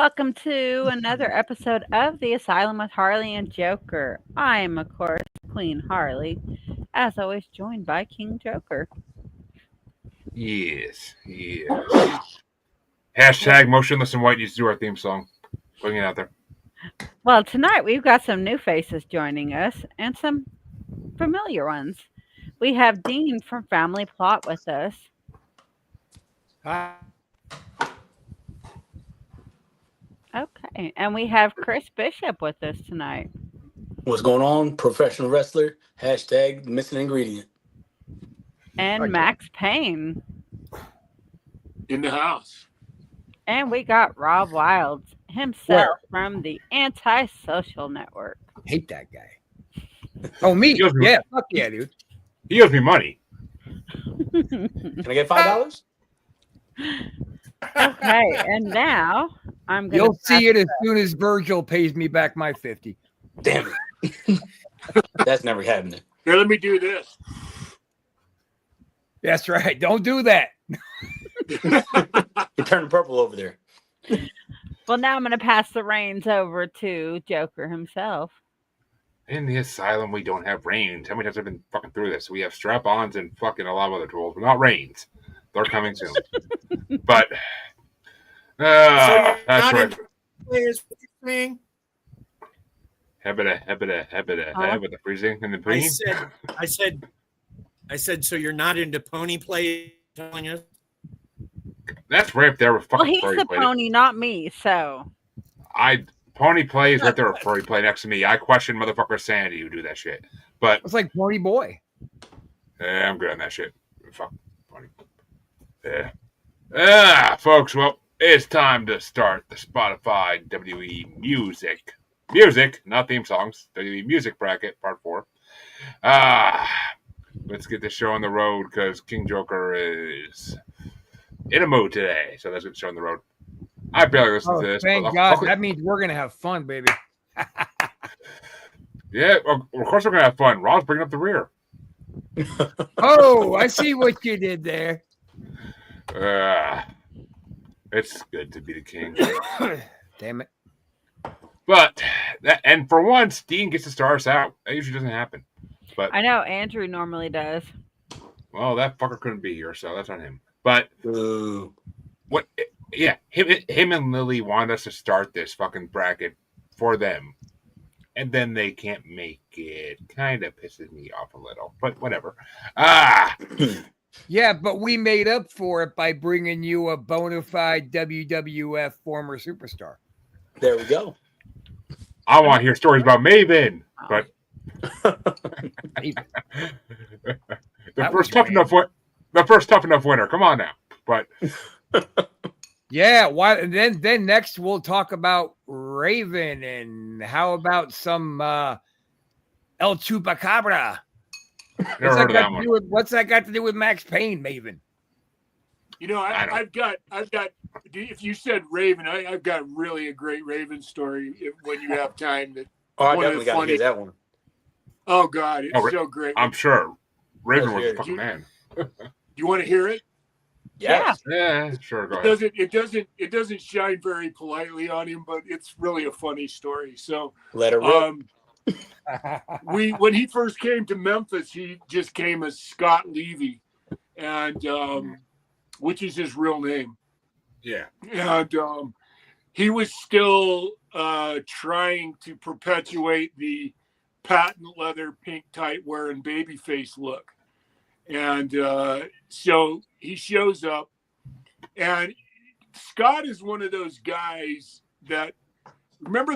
welcome to another episode of The Asylum with Harley and Joker. I am, of course, Queen Harley, as always, joined by King Joker. Yes. Hashtag motionless and white needs to do our theme song. Putting it out there. Well, tonight we've got some new faces joining us and some familiar ones. We have Dean from Family Plot with us. Hi. Okay, and we have Chris Bishop with us tonight. What's going on? Professional wrestler. Hashtag missing ingredient. And Max Payne. In the house. And we got Rob Wilds himself from the Antisocial Network. Hate that guy. Oh, me? Yeah, fuck yeah, dude. He owes me money. Can I get $5? Okay, and now I'm going to... You'll see it as soon as Virgil pays me back my 50. Damn it. That's never happening. Here, let me do this. That's right. Don't do that. You're turning purple over there. Well, now I'm going to pass the reins over to Joker himself. In the asylum, we don't have reins. How many times have I been fucking through this? We have strap-ons and fucking a lot of other tools, but not reins. They're coming soon. But that's right. Players thing. Hebida, with the freezing and the green. I said. So you're not into pony play? Telling us. That's right up there with fucking. Well, he's the pony, not me. So. Pony play is right there with furry play next to me. I question motherfucker sanity who do that shit. But it's like Pony Boy. Yeah, I'm good on that shit. Fuck pony. Yeah. Folks, well, it's time to start the Spotify WWE music. Music, not theme songs. WWE music bracket, part 4. Let's get this show on the road because King Joker is in a mood today. So let's get the show on the road. I barely listen to this. Thank God. That means we're going to have fun, baby. Yeah, well, of course we're going to have fun. Rob's bringing up the rear. Oh, I see what you did there. It's good to be the king. Damn it. But, and for once, Dean gets to start us out. That usually doesn't happen. But I know, Andrew normally does. Well, that fucker couldn't be here, so that's on him. But, what... Yeah, him and Lily want us to start this fucking bracket for them. And then they can't make it. Kind of pisses me off a little, but whatever. Yeah, but we made up for it by bringing you a bona fide WWF former superstar. There we go. I want to hear stories about Maven, but the first tough enough winner. Come on now. But yeah, why? And then next we'll talk about Raven, and how about some El Chupacabra? What's that got to do with Max Payne, Maven? You know, I've got. If you said Raven, I've got really a great Raven story. When you have time, I definitely got to hear that one. Oh God, it's so great. I'm sure Raven was a fucking man. You want to hear it? Yes. Yeah, sure. Go ahead. It doesn't shine very politely on him, but it's really a funny story. So let it rip. When he first came to Memphis, he just came as Scott Levy, and which is his real name. Yeah. And he was still trying to perpetuate the patent leather pink tight wearing babyface look. And so he shows up, and Scott is one of those guys that remember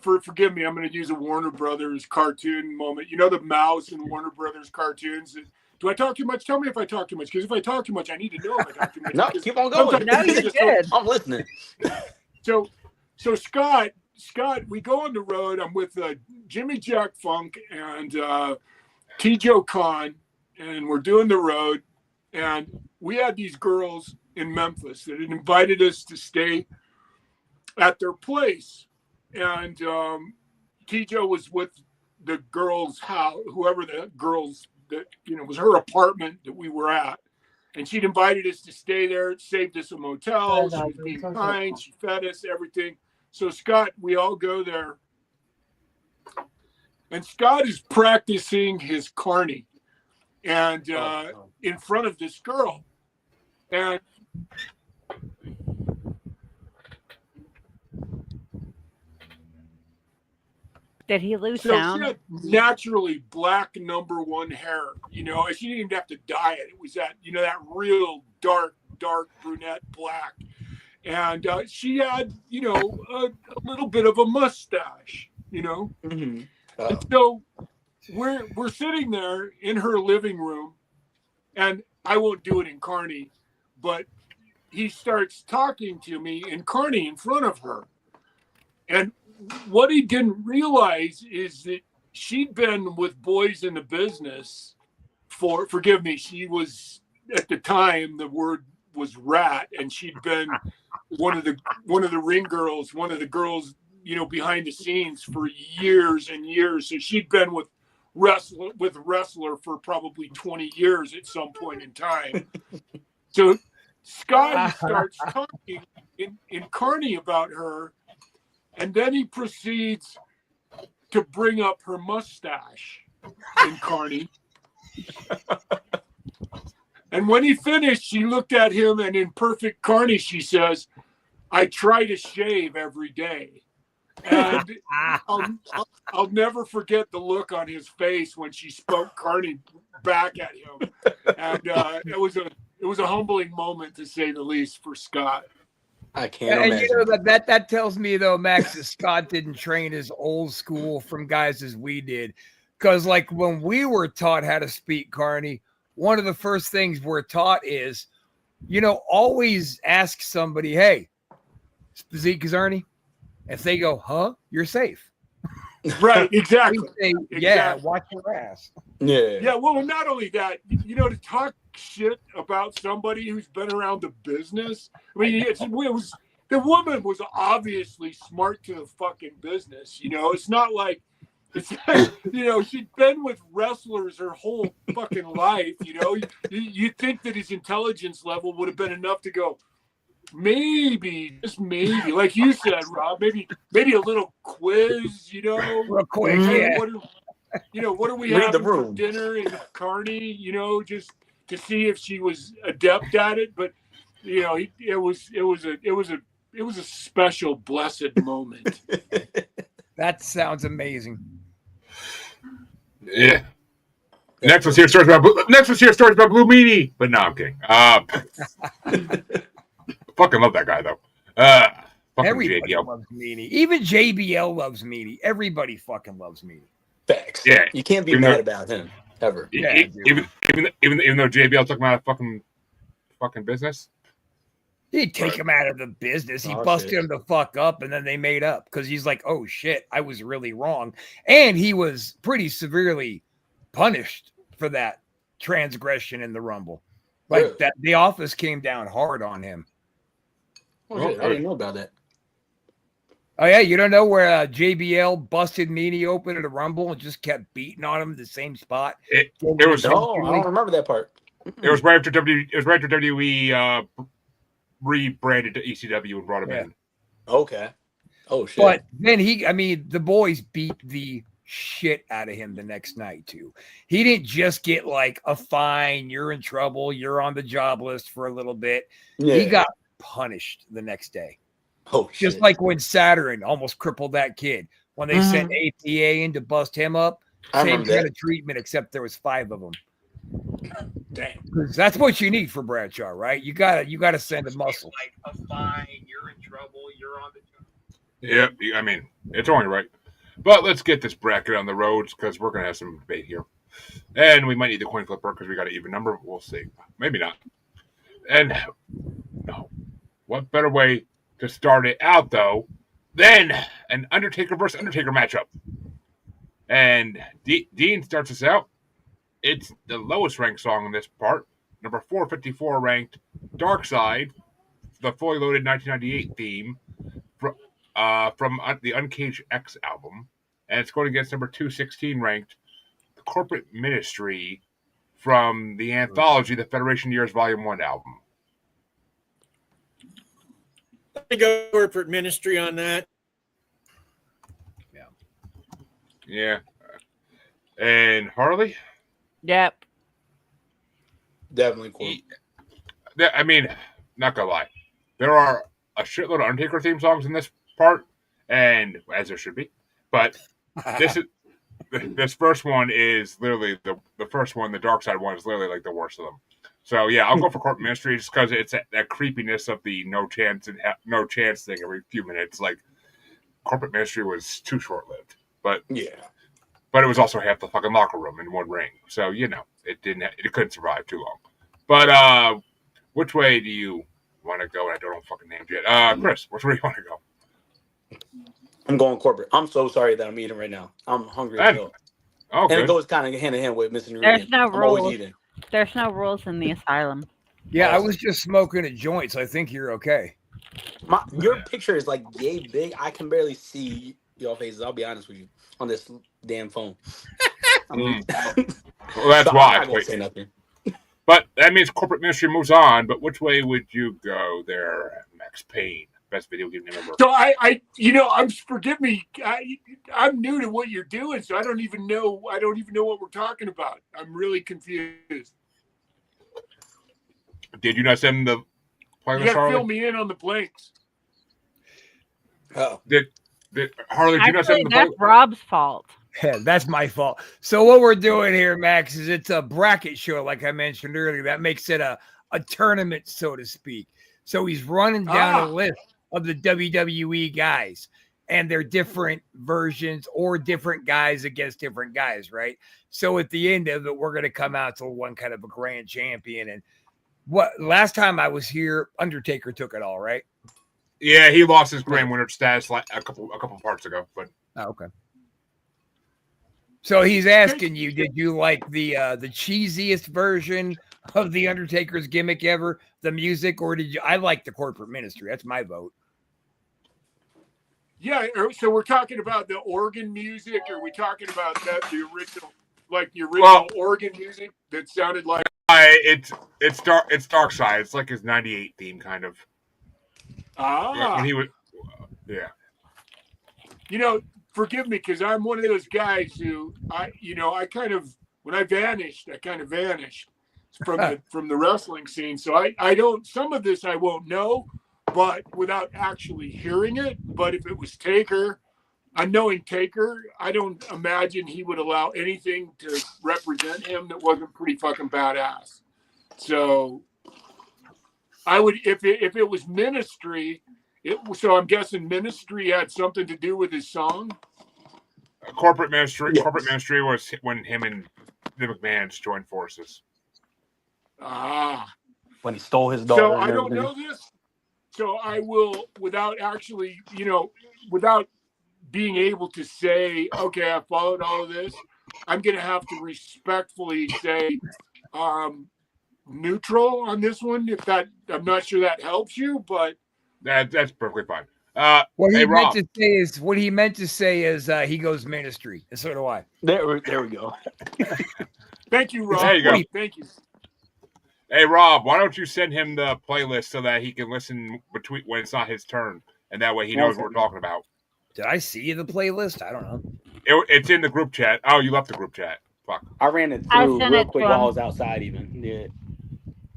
forgive me, I'm going to use a Warner Brothers cartoon moment. You know the mouse in Warner Brothers cartoons? Do I talk too much? Tell me if I talk too much, because if I talk too much, I need to know if I talk too much. No, keep on going. No, you did. I'm listening. So Scott, we go on the road. I'm with Jimmy Jack Funk and T-Joe Khan. And we're doing the road, and we had these girls in Memphis that had invited us to stay at their place. And T-Joe was with the girls' house, whoever the girls that, was her apartment that we were at. And she'd invited us to stay there, saved us a motel. She was being kind. She fed us, everything. So Scott, we all go there. And Scott is practicing his carny and in front of this girl. And did he lose so sound? she had naturally black #1 hair, you know, and she didn't even have to dye it. It was that, you know, that real dark brunette black. And she had, you know, a little bit of a mustache, you know. Mm-hmm. And so we're sitting there in her living room, and I won't do it in carny, but he starts talking to me in carny in front of her. And what he didn't realize is that she'd been with boys in the business for, forgive me, she was, at the time, the word was rat, and she'd been one of the ring girls, one of the girls, you know, behind the scenes for years and years. So she'd been with wrestler for probably 20 years at some point in time. So Scotty starts talking in carny about her, and then he proceeds to bring up her mustache in carny. And when he finished, she looked at him, and in perfect carny, she says, "I try to shave every day." And I'll never forget the look on his face when she spoke carny back at him. And it was a humbling moment, to say the least, for Scott. I can't imagine. You know, that tells me, though, Max, that Scott didn't train as old school from guys as we did. Because, like, when we were taught how to speak carny, one of the first things we're taught is, you know, always ask somebody, "Hey, Speak Ernie." If they go, "Huh?" you're safe. Right, exactly. Say, yeah, watch your ass. Yeah, well, not only that, you know, to talk shit about somebody who's been around the business. I mean, the woman was obviously smart to the fucking business. You know, it's not like, you know, she'd been with wrestlers her whole fucking life. You know, you'd think that his intelligence level would have been enough to go, maybe, just maybe, like you said, Rob, maybe a little quiz, you know, real quick. Hey, Yeah. what are we Read having the room for dinner in carny, you know, just to see if she was adept at it. But you know, it was a special, blessed moment. That sounds amazing. Yeah. Next, let's hear stories about Blue Meanie. But no, I'm kidding. Fucking love that guy though. Everybody JBL loves Meanie. Even JBL loves Meanie. Everybody fucking loves Meanie. Facts. Yeah, you can't be mad about him ever. Yeah, even though JBL took him out of fucking business. He didn't take him out of the business. He busted him the fuck up, and then they made up because he's like, "Oh shit, I was really wrong," and he was pretty severely punished for that transgression in the Rumble. Like that, the office came down hard on him. Oh, I didn't know about that. Oh yeah, you don't know where JBL busted Meanie open at a Rumble and just kept beating on him in the same spot. It was. Oh, I don't remember that part. It was right after WWE rebranded to ECW and brought him in. Okay. Oh shit. But then the boys beat the shit out of him the next night too. He didn't just get like a fine, you're in trouble, you're on the job list for a little bit. Yeah. He got punished the next day. Oh shit. Just like when Saturn almost crippled that kid. When they sent APA in to bust him up, same kind of treatment, except there was 5 of them. Damn. That's what you need for Bradshaw, right? You gotta send a muscle. Like a fine, you're in trouble, you're on the job. Yeah, I mean, it's only right. But let's get this bracket on the roads because we're gonna have some debate here, and we might need the coin flipper because we got an even number. We'll see. Maybe not. And no, what better way to start it out though than an Undertaker versus Undertaker matchup? And Dean starts us out. It's the lowest ranked song in this part, number 454 ranked Dark Side, the fully loaded 1998 theme from the Uncaged X album. And it's going against number 216 ranked The Corporate Ministry from the anthology, The Federation Years Volume 1 album. I go corporate ministry on that. Yeah. And Harley? Yep. Definitely cool. I mean, not gonna lie. There are a shitload of Undertaker theme songs in this part, and as there should be. But this first one is literally the first one, the Dark Side one is literally like the worst of them. So yeah, I'll go for Corporate Ministry just because it's that creepiness of the no chance thing every few minutes. Like Corporate Ministry was too short lived, but it was also half the fucking locker room in one ring. So it couldn't survive too long. But which way do you want to go? I don't know fucking names yet. Chris, which way do you want to go? I'm going corporate. I'm so sorry that I'm eating right now. I'm hungry as hell. Oh, and it goes kind of hand in hand with missing ingredients. There's no I'm rules. always eating. There's no rules in the asylum. Yeah, I was just smoking a joint, so I think you're okay. Your picture is like yay big. I can barely see your faces. I'll be honest with you on this damn phone. Well, that's why. I'm not gonna say nothing. But that means Corporate Ministry moves on. But which way would you go there, Max Payne? Best video game name ever. So forgive me. I'm new to what you're doing, so I don't even know what we're talking about. I'm really confused. Did you not send the playlist? You got to fill me in on the blanks. Oh, did Harley? Did you not send the that's Rob's fault. Yeah, that's my fault. So what we're doing here, Max, is it's a bracket show, like I mentioned earlier. That makes it a tournament, so to speak. So he's running down a list of the WWE guys and their different versions or different guys against different guys, right? So at the end of it, we're going to come out to one kind of a grand champion. And last time I was here, Undertaker took it all, right? Yeah, he lost his grand winner status like a couple parts ago. But okay. So he's asking you, did you like the cheesiest version of the Undertaker's gimmick ever, the music, or did you? I like the Corporate Ministry. That's my vote. Yeah, so we're talking about the organ music, or are we talking about the original organ music that sounded like? It's Dark Side. It's like his '98 theme, kind of. When he was, Forgive me, because I'm one of those guys who I kind of vanished from the wrestling scene. So I don't, some of this I won't know, but without actually hearing it. But if it was Taker, knowing Taker, I don't imagine he would allow anything to represent him that wasn't pretty fucking badass. So I would, if it was Ministry. So I'm guessing Ministry had something to do with his song. Corporate Ministry. Yes. Corporate Ministry was when him and the McMahons joined forces. When he stole his daughter. So I don't know this. So I will, without being able to say, okay, I followed all of this, I'm going to have to respectfully say neutral on this one. I'm not sure that helps you, but. That's perfectly fine. What he meant to say is he goes Ministry, and so do I. There we go. Thank you, Rob. There you go. Thank you. Hey, Rob, why don't you send him the playlist so that he can listen between when it's not his turn, and that way he knows what we're talking about. Did I see the playlist? I don't know. It's in the group chat. Oh, you left the group chat. Fuck. I ran it through real quick while I was outside. Even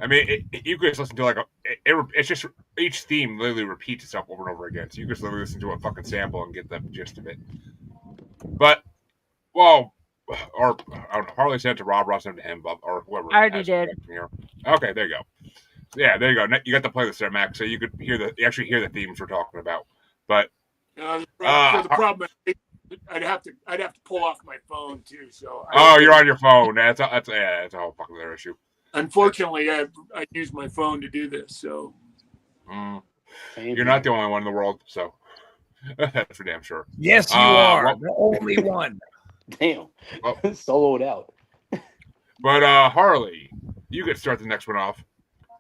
I mean, you could just listen to it's just each theme literally repeats itself over and over again. So you could just literally listen to a fucking sample and get the gist of it. But, Harley sent it to Rob, Ross sent it to him, or whoever. I already did. Okay, there you go. Yeah, there you go. You got the playlist there, Max, so you could actually hear the themes we're talking about. But so the problem is I'd have to pull off my phone too. So you're on your phone. That's a whole fucking other issue. Unfortunately, I use my phone to do this. So you're not the only one in the world. So that's for damn sure. Yes, you are the only one. Damn, soloed out. But Harley, you could start the next one off,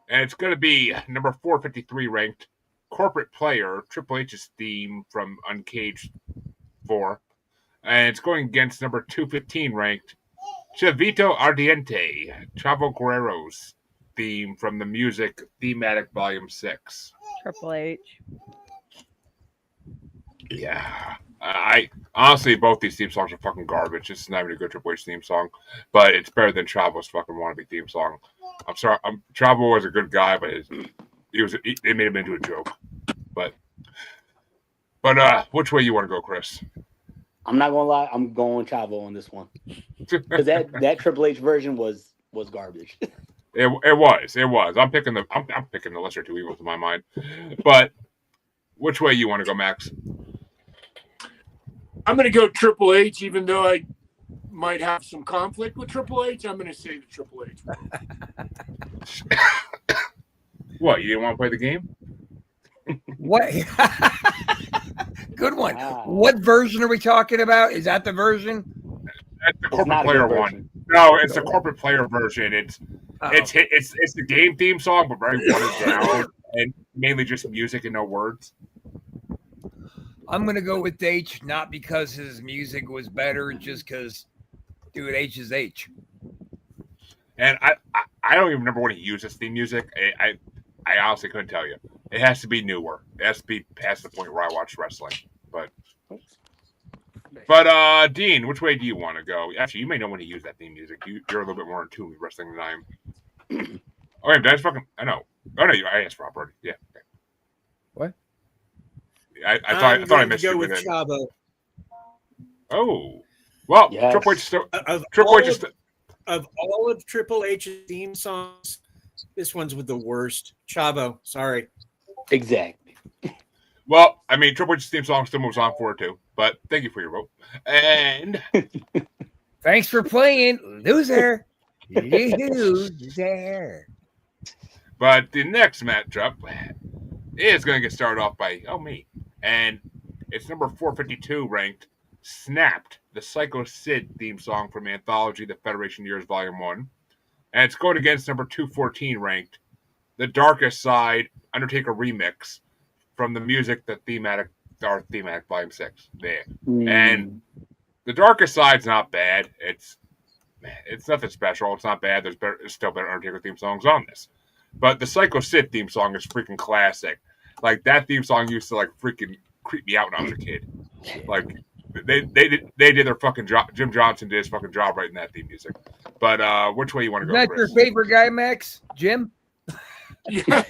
and it's going to be number 453 ranked Corporate Player, Triple H's theme from Uncaged 4, and it's going against number 215 ranked Chavito Ardiente, Chavo Guerrero's theme from the Music Thematic Volume 6. Triple H. Yeah. I honestly, both these theme songs are fucking garbage. This is not even a good Triple H theme song, but it's better than Chavo's fucking wannabe theme song. I'm sorry, Chavo was a good guy, but they made him into a joke. But which way you want to go, Chris? I'm not gonna lie, I'm going Chavo on this one because that Triple H version was garbage. It was. I'm picking the lesser two evils in my mind. But which way you want to go, Max? I'm going to go Triple H, even though I might have some conflict with Triple H. I'm going to say the Triple H. What? You didn't want to play the game? What? Good one. Wow. What version are we talking about? Is that the version? That's the It's corporate not a player good one. version. No, it's the corporate player version. It's Oh. it's the game theme song, but very watered down and mainly just music and no words. I'm gonna go with H, not because his music was better, just because, dude, H is H. And I don't even remember when he used this theme music. I honestly couldn't tell you. It has to be newer. It has to be past the point where I watch wrestling. But Dean, which way do you want to go? Actually, you may know when to use that theme music. You're a little bit more in tune with wrestling than I am. Okay, that's fucking. I know. Oh no, I asked Rob already. Yeah. Okay. What? I thought I missed go you with with it. Chavo. Oh, well, Yes. Triple H still. Of Triple all H is. of all of Triple H's theme songs, this one's with the worst. Chavo, sorry. Exactly. Well, I mean, Triple H's theme song still moves on forward too. But thank you for your vote. And Thanks for playing, loser. Loser. but the next matchup is going to get started off by me, and it's number 452 ranked. Snapped, the Psycho Sid theme song from Anthology: The Federation Years Volume 1. And it's going against number 214 ranked, The Darkest Side, Undertaker Remix from the Music, the Thematic Volume 6. There. And The Darkest Side's not bad. It's nothing special. It's not bad. There's still better Undertaker theme songs on this. But the Psycho Sid theme song is freaking classic. Like, that theme song used to, like, freaking creep me out when I was a kid. Like, They did their fucking job. Jim Johnson did his fucking job writing that theme music. But which way you want to go? Is that your favorite guy, Max? Jim? Yeah.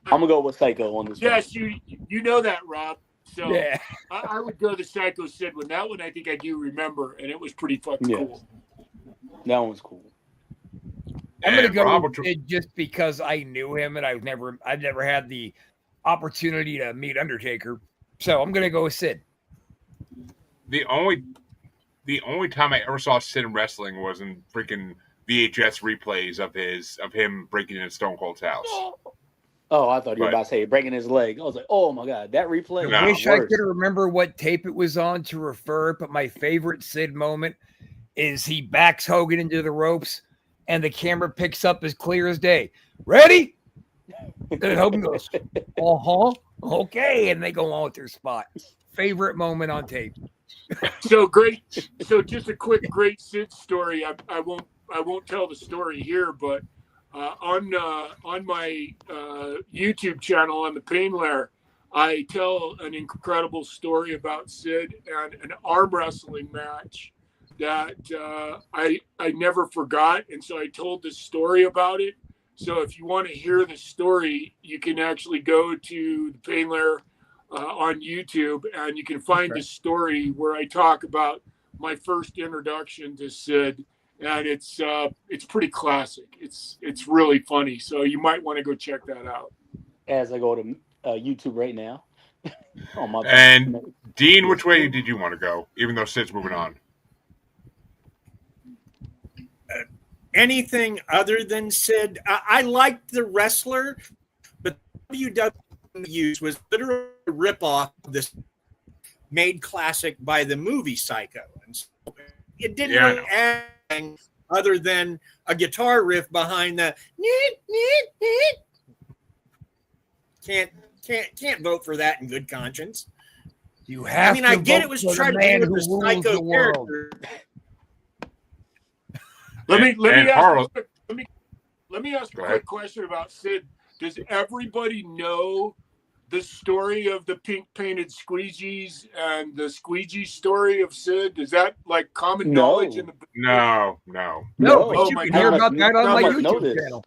I'm gonna go with Psycho on this one. Yes, you know that, Rob. So Yeah. I would go the Psycho Sid one. That one I think I do remember, and it was pretty fucking Yeah. cool. That one's cool. I'm gonna And go Rob, with Sid just because I knew him and I've never had the opportunity to meet Undertaker. So I'm gonna go with Sid. the only time I ever saw Sid in wrestling was in freaking VHS replays of him breaking into Stone Cold's house. Oh, I thought you were But- about to say breaking his leg. I was like, oh my god, that replay. No. I wish I worse. could remember what tape it was on to refer, but my favorite Sid moment is he backs Hogan into the ropes and the camera picks up as clear as day. Ready? And Hogan goes, okay. And they go on with their spot. Favorite moment on tape. So great. So just a quick great Sid story. I won't tell the story here, but on my YouTube channel on the Pain Lair, I tell an incredible story about Sid and an arm wrestling match that I never forgot, and so I told this story about it. So if you want to hear the story, you can actually go to the Pain Lair on YouTube, and you can find the story where I talk about my first introduction to Sid, and it's pretty classic. It's really funny, so you might want to go check that out. As I go to YouTube right now. Oh my! And Dean, which way did you want to go? Even though Sid's moving on. Anything other than Sid, I liked the wrestler, but WWE was literally a ripoff of this made classic by the movie Psycho, and so it didn't really add anything other than a guitar riff behind the. Can't vote for that in good conscience. You have I mean, I get vote it was for the trying to man do with who the rules Psycho the world. character. Let me Harlow- ask a Go quick ahead. question about Sid. Does everybody know the story of the pink painted squeegees and the squeegee story of Sid? Is that like common No. knowledge in the No. No, No. but Oh you my can God. hear I about that on my must know YouTube this. channel.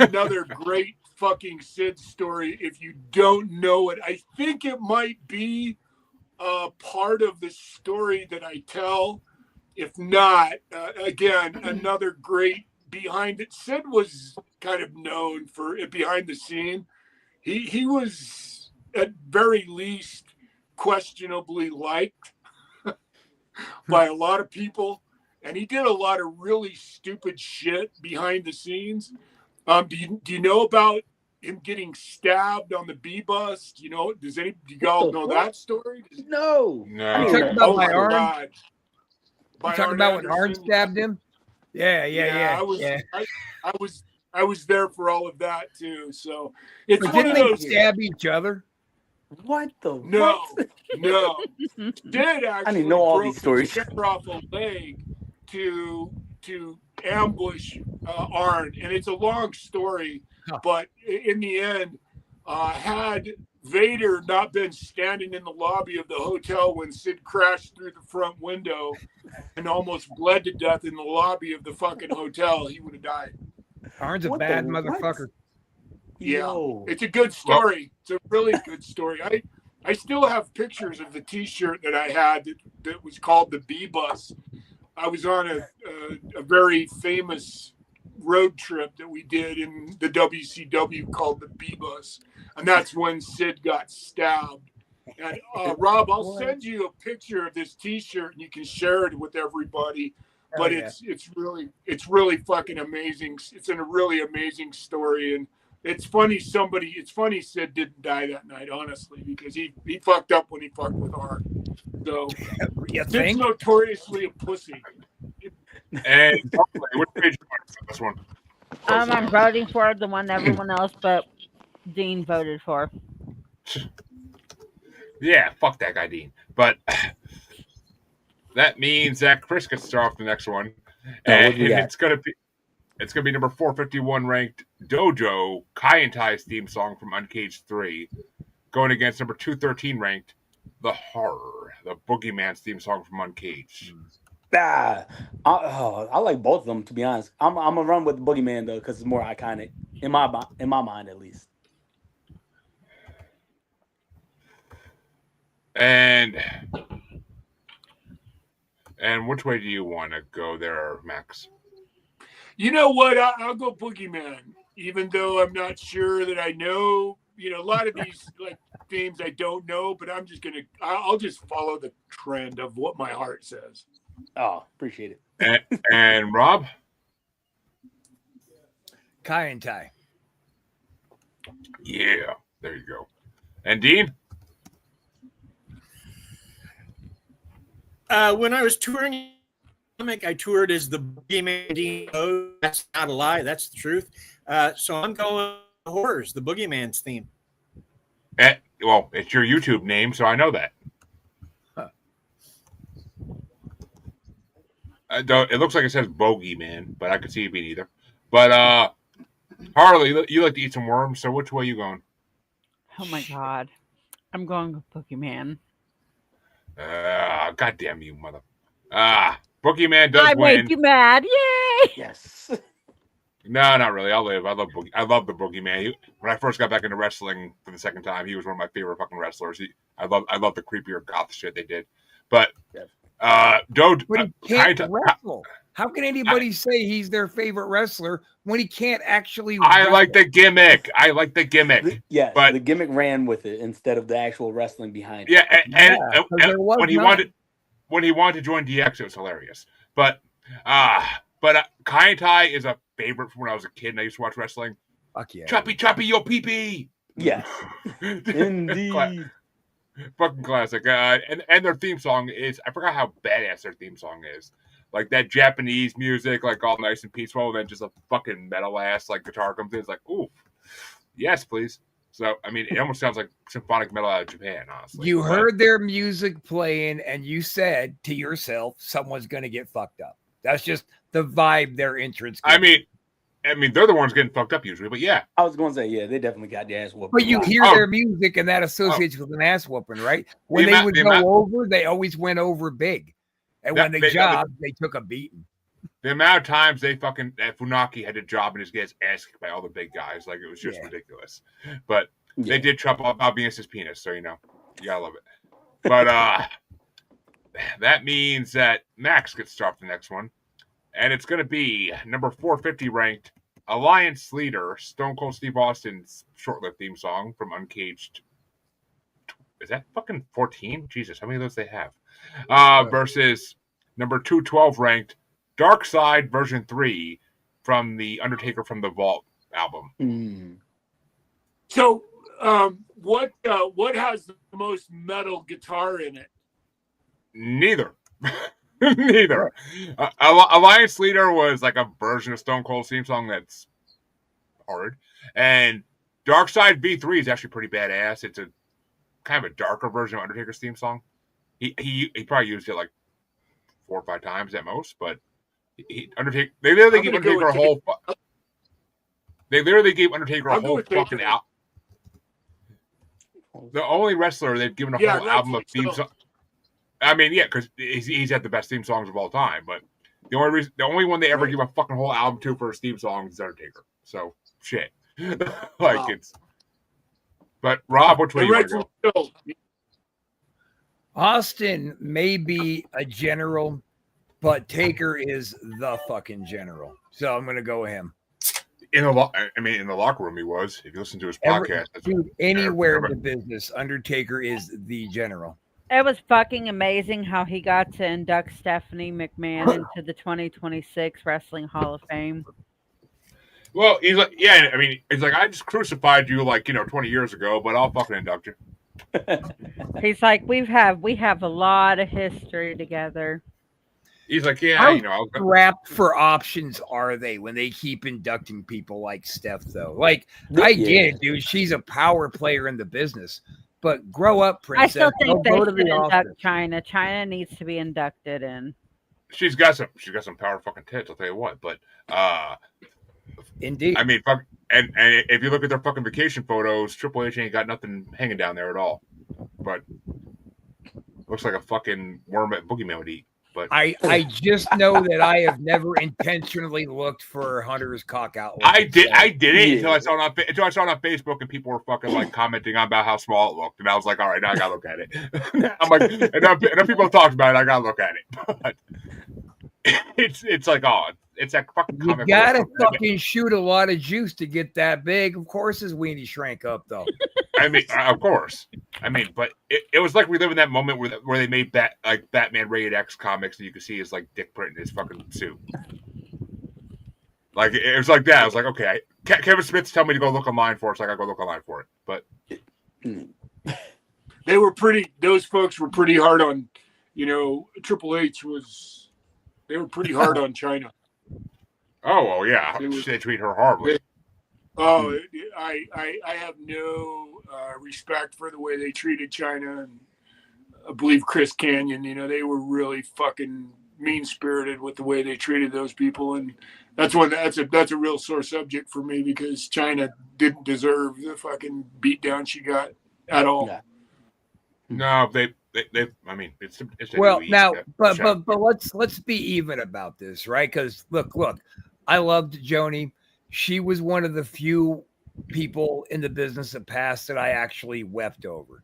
another great fucking Sid story? If you don't know it, I think it might be part of the story that I tell. If not, again, another great behind it. Sid was kind of known for it behind the scene. He was at very least questionably liked by a lot of people, and he did a lot of really stupid shit behind the scenes. Do you know about him getting stabbed on the B bus? Do you all know that story? No. No. I You mean, talking about Oh my my arm? God. You talking about when Arn stabbed him? Yeah. I was there for all of that too. So it's But one didn't of they those. stab each other? What the? No, What? no. Did actually know all broke these his stories. hair off a leg to ambush Arn, and it's a long story. Huh. But in the end, had Vader not been standing in the lobby of the hotel when Sid crashed through the front window and almost bled to death in the lobby of the fucking hotel, he would have died. Arn's a What the bad what? motherfucker. Yeah, Yo. it's a good story. It's a really good story. I still have pictures of the T-shirt that I had that was called the B Bus. I was on a very famous road trip that we did in the WCW called the B Bus, and that's when Sid got stabbed. And Rob, I'll send you a picture of this T-shirt, and you can share it with everybody. But it's really fucking amazing. It's a really amazing story, and it's funny Sid didn't die that night, honestly, because he fucked up when he fucked with Art. So You Sid's think? notoriously a pussy. And which page you want for this one? I'm voting for the one everyone else but Dean voted for. Yeah, fuck that guy, Dean. But that means that Chris gets to start off the next one, and it's gonna be number 451 ranked Dojo Kai and Tai's theme song from Uncaged 3, going against number 213 ranked The Horror, the Boogeyman's theme song from Uncaged. I like both of them, to be honest. I'm gonna run with the Boogeyman though, because it's more iconic in my mind at least. And which way do you want to go there, Max? You know what? I'll go Boogeyman, even though I'm not sure that I know. A lot of these like themes I don't know, but I'll just follow the trend of what my heart says. Oh, appreciate it. And Rob? Kai and Tai. Yeah, there you go. And Dean? When I was touring, I toured as the Boogeyman Dean. Oh, that's not a lie. That's the truth. So I'm going Horrors, the Boogeyman's theme. Well, it's your YouTube name, so I know that. Huh. It looks like it says Bogeyman, but I could see it being either. But Harley, you like to eat some worms, so which way you going? Oh my God. I'm going with Boogeyman. God damn you, mother. Boogeyman does I win. make you mad. Yay! Yes. No, not really. I'll live. I love the Boogeyman. When I first got back into wrestling for the second time, he was one of my favorite fucking wrestlers. I love the creepier goth shit they did. But But he can't wrestle. How can anybody say he's their favorite wrestler when he can't actually wrestle? like the gimmick. Yes, but the gimmick ran with it instead of the actual wrestling behind it. Yeah, and when he wanted to join DX, it was hilarious. But Kai and Tai is a favorite from when I was a kid and I used to watch wrestling. Fuck yeah. Choppy yo pee pee. Yes. Indeed. Fucking classic. And their theme song is, I forgot how badass their theme song is. Like that Japanese music, like all nice and peaceful, and then just a fucking metal ass like guitar comes in. It's like, ooh, yes, please. So, I mean, it almost sounds like symphonic metal out of Japan, honestly. You heard their music playing and you said to yourself, someone's going to get fucked up. That's just the vibe their entrance. I mean, they're the ones getting fucked up usually, but yeah. I was going to say, yeah, they definitely got the ass whooped. But you hear their music, and that associates with an ass whooping, right? When they would go over, they always went over big, and when they jobbed, they took a beating. The amount of times they fucking Funaki had to job and just get his ass kicked by all the big guys, like it was just ridiculous. But they did trouble about being his penis, so you gotta love it. But that means that Max gets to start the next one, and it's gonna be number 450 ranked Alliance leader Stone Cold Steve Austin's short-lived theme song from Uncaged. Is that fucking 14? Jesus, how many of those they have? Versus number 212 ranked Dark Side version 3 from the Undertaker from the Vault album. Mm. So, what has the most metal guitar in it? Neither. Neither. Alliance Leader was like a version of Stone Cold's theme song that's hard. And Dark Side V3 is actually pretty badass. It's a kind of a darker version of Undertaker's theme song. He probably used it like 4 or 5 times at most, but they literally gave Undertaker a whole fucking album. The only wrestler they've given a whole album of theme songs. I mean, yeah, because he's had the best theme songs of all time, but the only one they ever give a fucking whole album to for his theme songs is Undertaker. So shit, it's. But Rob, which way you want to go? Austin may be a general, but Taker is the fucking general. So I'm gonna go with him. In the locker room, he was. If you listen to his podcast, anywhere in the business, Undertaker is the general. It was fucking amazing how he got to induct Stephanie McMahon into the 2026 Wrestling Hall of Fame. Well, he's like, yeah, I mean, he's like, I just crucified you 20 years ago, but I'll fucking induct you. He's like, we have a lot of history together. He's like, yeah, How strapped for options are they when they keep inducting people like Steph, though? Like, I get it, dude. She's a power player in the business. But grow up, princess. I still think they should induct China. China needs to be inducted in. She's got some power fucking tits, I'll tell you what. But indeed. I mean, fuck, and if you look at their fucking vacation photos, Triple H ain't got nothing hanging down there at all. But looks like a fucking worm at Boogeyman would eat. But I just know that I have never intentionally looked for Hunter's cock outlet. I didn't until I saw it on Facebook and people were fucking like commenting on about how small it looked, and I was like, all right, now I gotta look at it. I'm like, enough people talked about it, I gotta look at it. But it's like, oh, it's that fucking comic. You gotta fucking shoot a lot of juice to get that big. Of course, his weenie shrank up though. I mean, of course. I mean, but it was like we live in that moment where they made Batman Rated X comics, and you could see his like dick print in his fucking suit. Like it was like that. I was like, okay, Kevin Smith's telling me to go look online for it, so I gotta go look online for it. But those folks were pretty hard on, Triple H was. They were pretty hard on China. Oh well, yeah, they treat her horribly. I have no respect for the way they treated China, and I believe Chris Canyon. They were really fucking mean spirited with the way they treated those people, and that's a real sore subject for me because China didn't deserve the fucking beatdown she got at all. Yeah. No, they. I mean, it's well now, but let's be even about this, right? Because look, I loved Joni. She was one of the few people in the business of past that I actually wept over.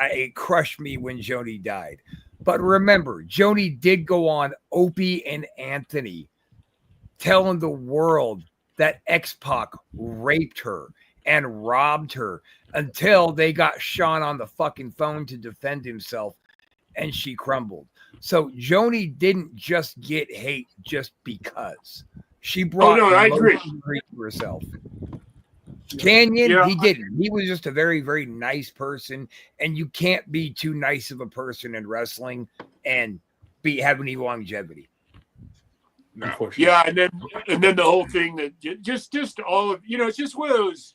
It crushed me when Joni died. But remember, Joni did go on Opie and Anthony telling the world that X-Pac raped her and robbed her until they got Sean on the fucking phone to defend himself and she crumbled. So Joni didn't just get hate just because. She brought I agree to herself. Canyon, he didn't. He was just a very, very nice person, and you can't be too nice of a person in wrestling and have any longevity. No. Yeah, and then the whole thing that just all of it's just one of those.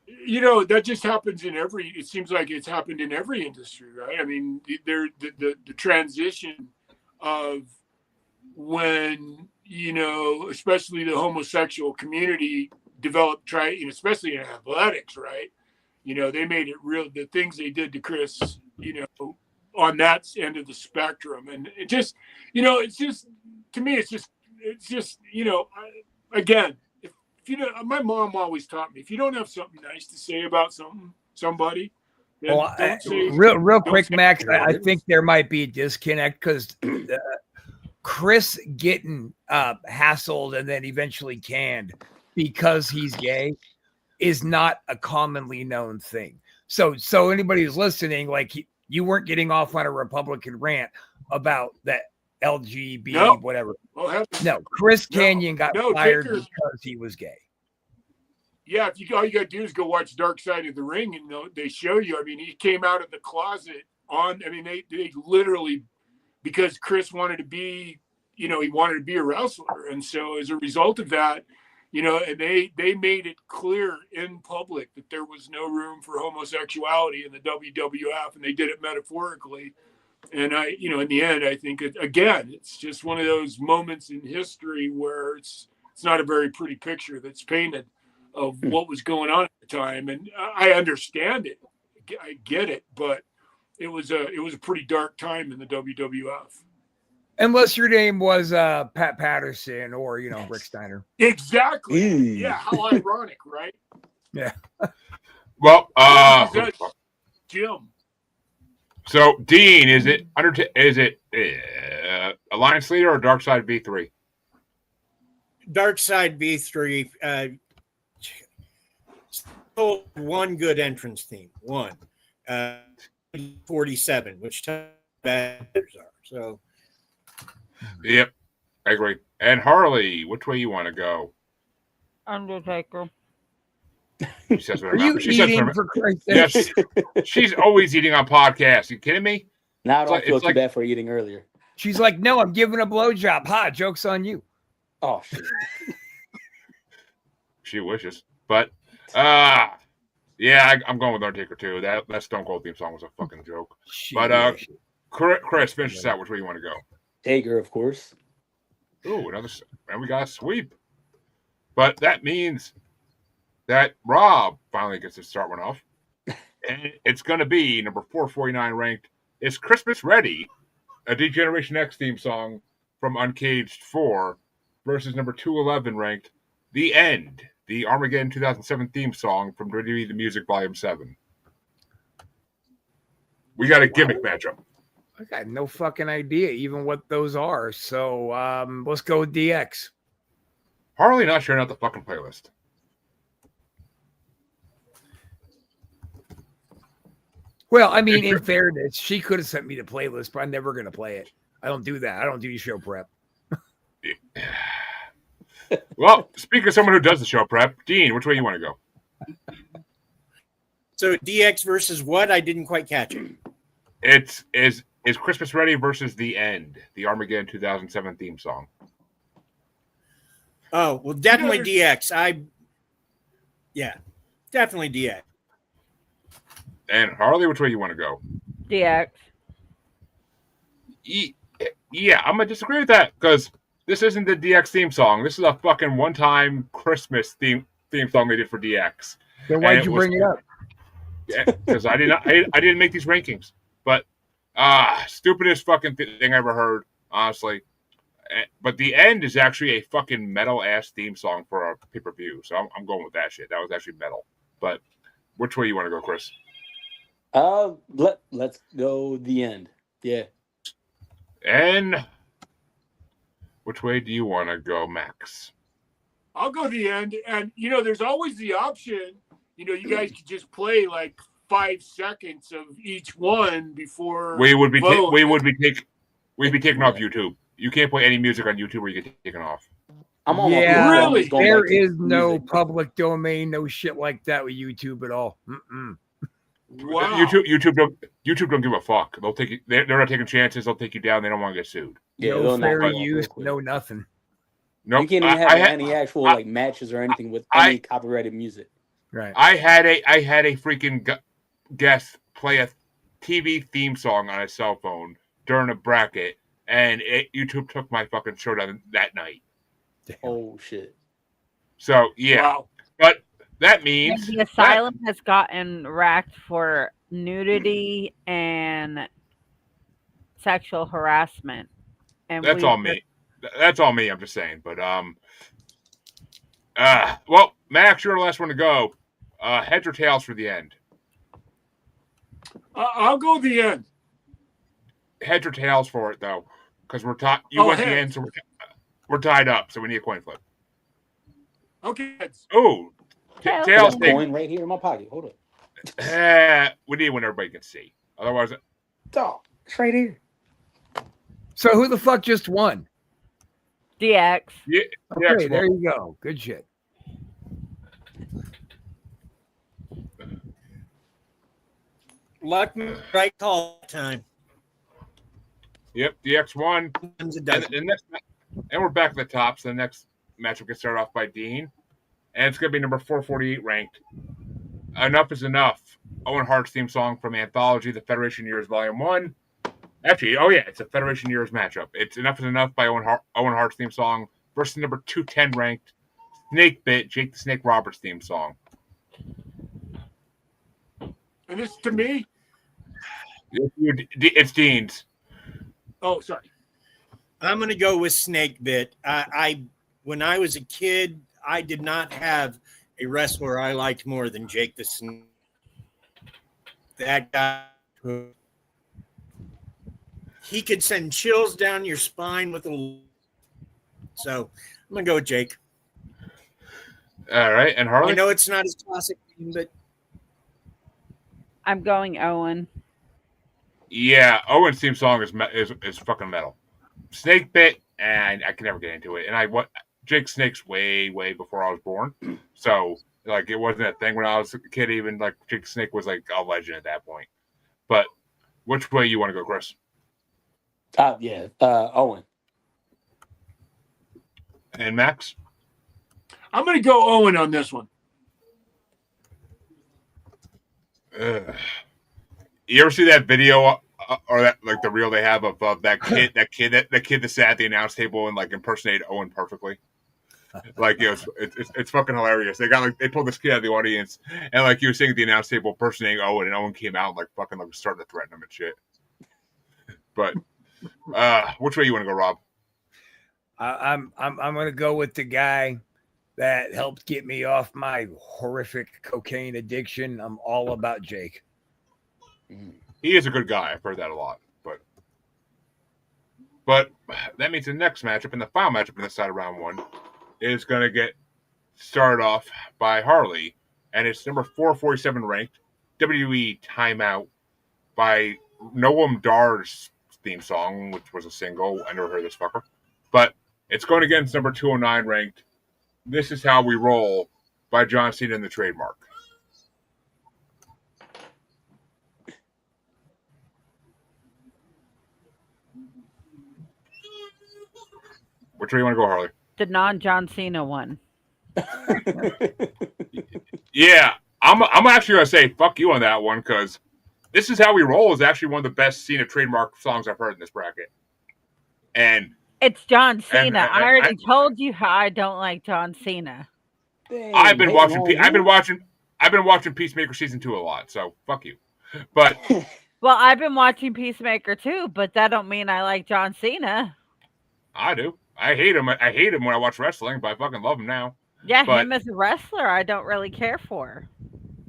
That just happens it seems like it's happened in every industry, right? I mean, the transition of when, especially the homosexual community developed, especially in athletics, right? They made it real, the things they did to Chris, on that end of the spectrum. And it just, it's just, to me, it's just, again, if my mom always taught me, if you don't have something nice to say about somebody, then don't say real quick, Max. I think there might be a disconnect because Chris getting hassled and then eventually canned because he's gay is not a commonly known thing. So anybody who's listening, like you weren't getting off on a Republican rant about that LGBT whatever. No, Chris Canyon got fired because he was gay. Yeah, all you got to do is go watch Dark Side of the Ring, and they show you. I mean, he came out of the closet they literally, because Chris wanted to be, he wanted to be a wrestler, and so as a result of that, and they made it clear in public that there was no room for homosexuality in the WWF, and they did it metaphorically. And in the end, I think it's just one of those moments in history where it's not a very pretty picture that's painted of what was going on at the time. And I understand it. I get it, but it was a pretty dark time in the WWF. Unless your name was Pat Patterson or, Rick Steiner. Exactly. Yeah. How ironic, right? Yeah. Well, Jim. So Dean, is it Alliance Leader or Dark Side V3? Dark Side V3. One good entrance theme. 47, which batters are. So. Yep, I agree. And Harley, which way you want to go? Undertaker. She says Are you eating for Christ's sake? Yes, she's always eating on podcasts. You kidding me? Now I don't feel too bad for eating earlier. She's like, no, I'm giving a blowjob. Ha, joke's on you. Oh, shit. She wishes. But, I'm going with Undertaker too. That Stone Cold theme song was a fucking joke. But, Chris, finish this out. Which way you want to go? Taker, of course. Ooh, and we got a sweep. But that means that Rob finally gets to start one off. And it's going to be number 449 ranked. Is Christmas Ready, a D-Generation X theme song from Uncaged 4, versus number 211 ranked The End, the Armageddon 2007 theme song from WWE The Music Volume 7. We got a gimmick matchup. I got no fucking idea even what those are. So let's go with DX. Harley not sharing out the fucking playlist. Well, I mean, in fairness, she could have sent me the playlist, but I'm never going to play it. I don't do that. I don't do show prep. Well, speaking of someone who does the show prep, Dean, which way you want to go? So DX versus what? I didn't quite catch it. Is Christmas Ready versus The End, the Armageddon 2007 theme song. Oh, well, definitely DX. Definitely DX. And Harley, which way you want to go? DX. Yeah, I'm going to disagree with that because this isn't the DX theme song. This is a fucking one-time Christmas theme song they did for DX. Then why'd you bring it up? Yeah, because I didn't make these rankings. But stupidest fucking thing I ever heard, honestly. But The End is actually a fucking metal-ass theme song for a pay-per-view. So I'm going with that shit. That was actually metal. But which way you want to go, Chris? Let's go The End. Yeah. And which way do you want to go, Max? I'll go The End. And, there's always the option, you guys could just play like 5 seconds of each one before we'd be taken off YouTube. You can't play any music on YouTube or you get taken off. Really? There is no public domain, no shit like that with YouTube at all. Mm-mm. Wow. YouTube don't give a fuck. They'll take you. They're not taking chances. They'll take you down. They don't want to get sued. Yeah, no fair use, no nothing. Nope. You can't even have any actual matches or anything with any copyrighted music. Right. I had a freaking guest play a TV theme song on a cell phone during a bracket, and YouTube took my fucking show down that night. Oh shit. So yeah, Wow. but that And means the asylum has gotten racked for nudity and sexual harassment. And that's we all me. That's all me. I'm just saying. But well, Max, you're the last one to go. Heads or tails for the end? I'll go the end. Heads or tails for it though, because we're tied. You Oh, went the heads. end, so we're tied up. So we need a coin flip. Okay. Oh, Tails. I tails. got a coin right here in my pocket. Hold up. We need one everybody can see. Otherwise, Dog, it's right here. So who the fuck just won? DX. yeah. Okay, there you go. Good shit. Luck, right call time. Yep, DX won. Times a And, dozen. and we're back at the top. So the next matchup gets started off by Dean, and it's going to be number 448 ranked. Enough is Enough. Owen Hart's theme song from Anthology, The Federation Years Volume 1. Actually, oh yeah, it's a Federation Years matchup. It's Enough is Enough by Owen Hart's theme song versus number 210 ranked Snake Bit, Jake the Snake Roberts theme song. And this to me? It's Dean's. Oh, sorry. I'm going to go with Snake Bit. I when I was a kid, I did not have a wrestler I liked more than Jake the Snake. That guy, he could send chills down your spine with a. So I'm going to go with Jake. All right, and Harley. I know it's not his classic name, but I'm going Owen. Yeah, Owen's theme song is fucking metal. Snake Bit, and I can never get into it. And Jake Snake's way before I was born, so like it wasn't a thing when I was a kid. Even like Jake Snake was like a legend at that point. But which way you want to go, Chris? Owen. And Max? I'm going to go Owen on this one. You ever see that video or that like the reel they have of that kid that sat at the announce table and like impersonated Owen perfectly? Like it's fucking hilarious. They pulled this kid out of the audience and like he was sitting at the announce table impersonating Owen, and Owen came out and, like fucking like starting to threaten him and shit. But which way you want to go, Rob? I'm gonna go with the guy that helped get me off my horrific cocaine addiction. I'm all about Jake. He is a good guy. I've heard that a lot. But that means the next matchup and the final matchup in this side of round one is going to get started off by Harley, and it's number 447 ranked WWE Timeout by Noam Dar's theme song, which was a single. I never heard this fucker. But it's going against number 209 ranked This Is How We Roll by John Cena and the Trademark. Which way you want to go, Harley? The non-John Cena one. Yeah, I'm actually going to say fuck you on that one because This Is How We Roll is actually one of the best Cena trademark songs I've heard in this bracket. And it's John Cena. And I already told you how I don't like John Cena. Dang, I've been watching. watching Peacemaker season 2 a lot, so fuck you. But Well, I've been watching Peacemaker too, but that don't mean I like John Cena. I do. I hate him. I hate him when I watch wrestling, but I fucking love him now. Yeah, But- him as a wrestler, I don't really care for.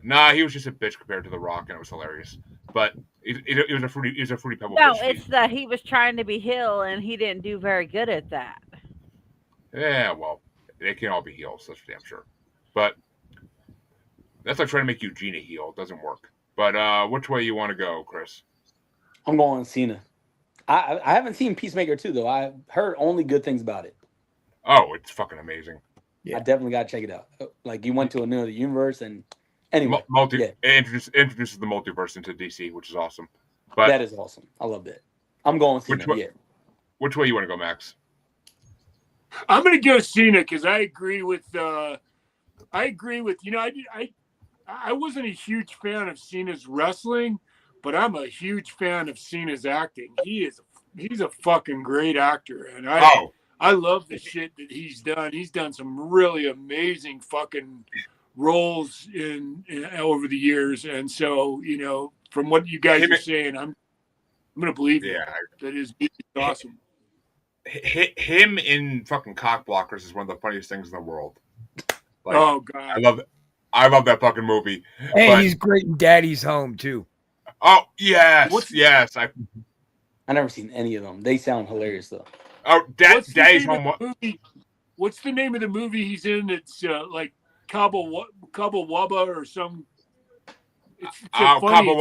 Nah, he was just a bitch compared to The Rock, and it was hilarious. But it was a fruity pebble. No, bitch. it's that he was trying to be heel and he didn't do very good at that. Yeah, well, they can all be heels. That's for damn sure. But that's like trying to make Eugene a heel. It doesn't work. But which way you want to go, Chris? I'm going Cena. I haven't seen Peacemaker 2 though. I've heard only good things about it. Oh, it's fucking amazing. I definitely got to check it out. Like you went to another universe, and anyway, It introduces the multiverse into DC, which is awesome. But that is awesome. I love that. I'm going Cena. Which way you want to go, Max? I'm going to go Cena because I agree with. I wasn't a huge fan of Cena's wrestling, but I'm a huge fan of Cena's acting. he's a fucking great actor, and Oh, I love the shit that he's done. He's done some really amazing fucking roles in over the years, and so from what you guys are saying, I'm gonna believe you. That is awesome. Him in fucking Cock Blockers is one of the funniest things in the world. Like, oh god, I love it. I love that fucking movie. And he's great in Daddy's Home too. Oh yes, yes. I never seen any of them. They sound hilarious though. Oh, Daddy's Home. What's the name of the movie he's in? It's like Cabo Waba or some. It's Cabo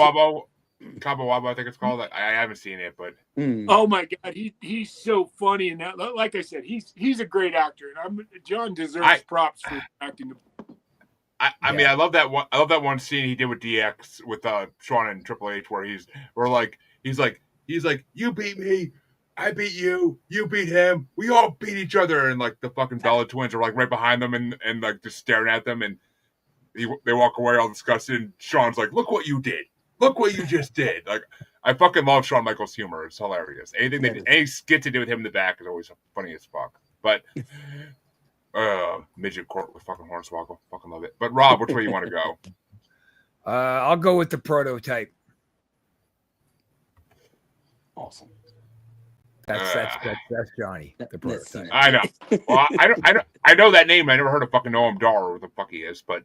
Wabo, I think it's called. I haven't seen it, but oh my god, he's so funny in that. Like I said, he's a great actor, and John deserves props for acting. I mean, I love that one. I love that one scene he did with DX with Shawn and Triple H, where he's like, you beat me, I beat you, you beat him, we all beat each other, and like the fucking Bella twins are like right behind them and like just staring at them, and they walk away all disgusted. And Shawn's like, look what you did. Look what you just did. Like, I fucking love Shawn Michaels' humor. It's hilarious. Any skit to do with him in the back is always funny as fuck. But midget court with fucking Hornswoggle. Fucking love it. But Rob, which way you want to go? I'll go with the Prototype. Awesome. That's Johnny. The Prototype. I know. Well, I know that name. I never heard of fucking Noam Dar or what the fuck he is. But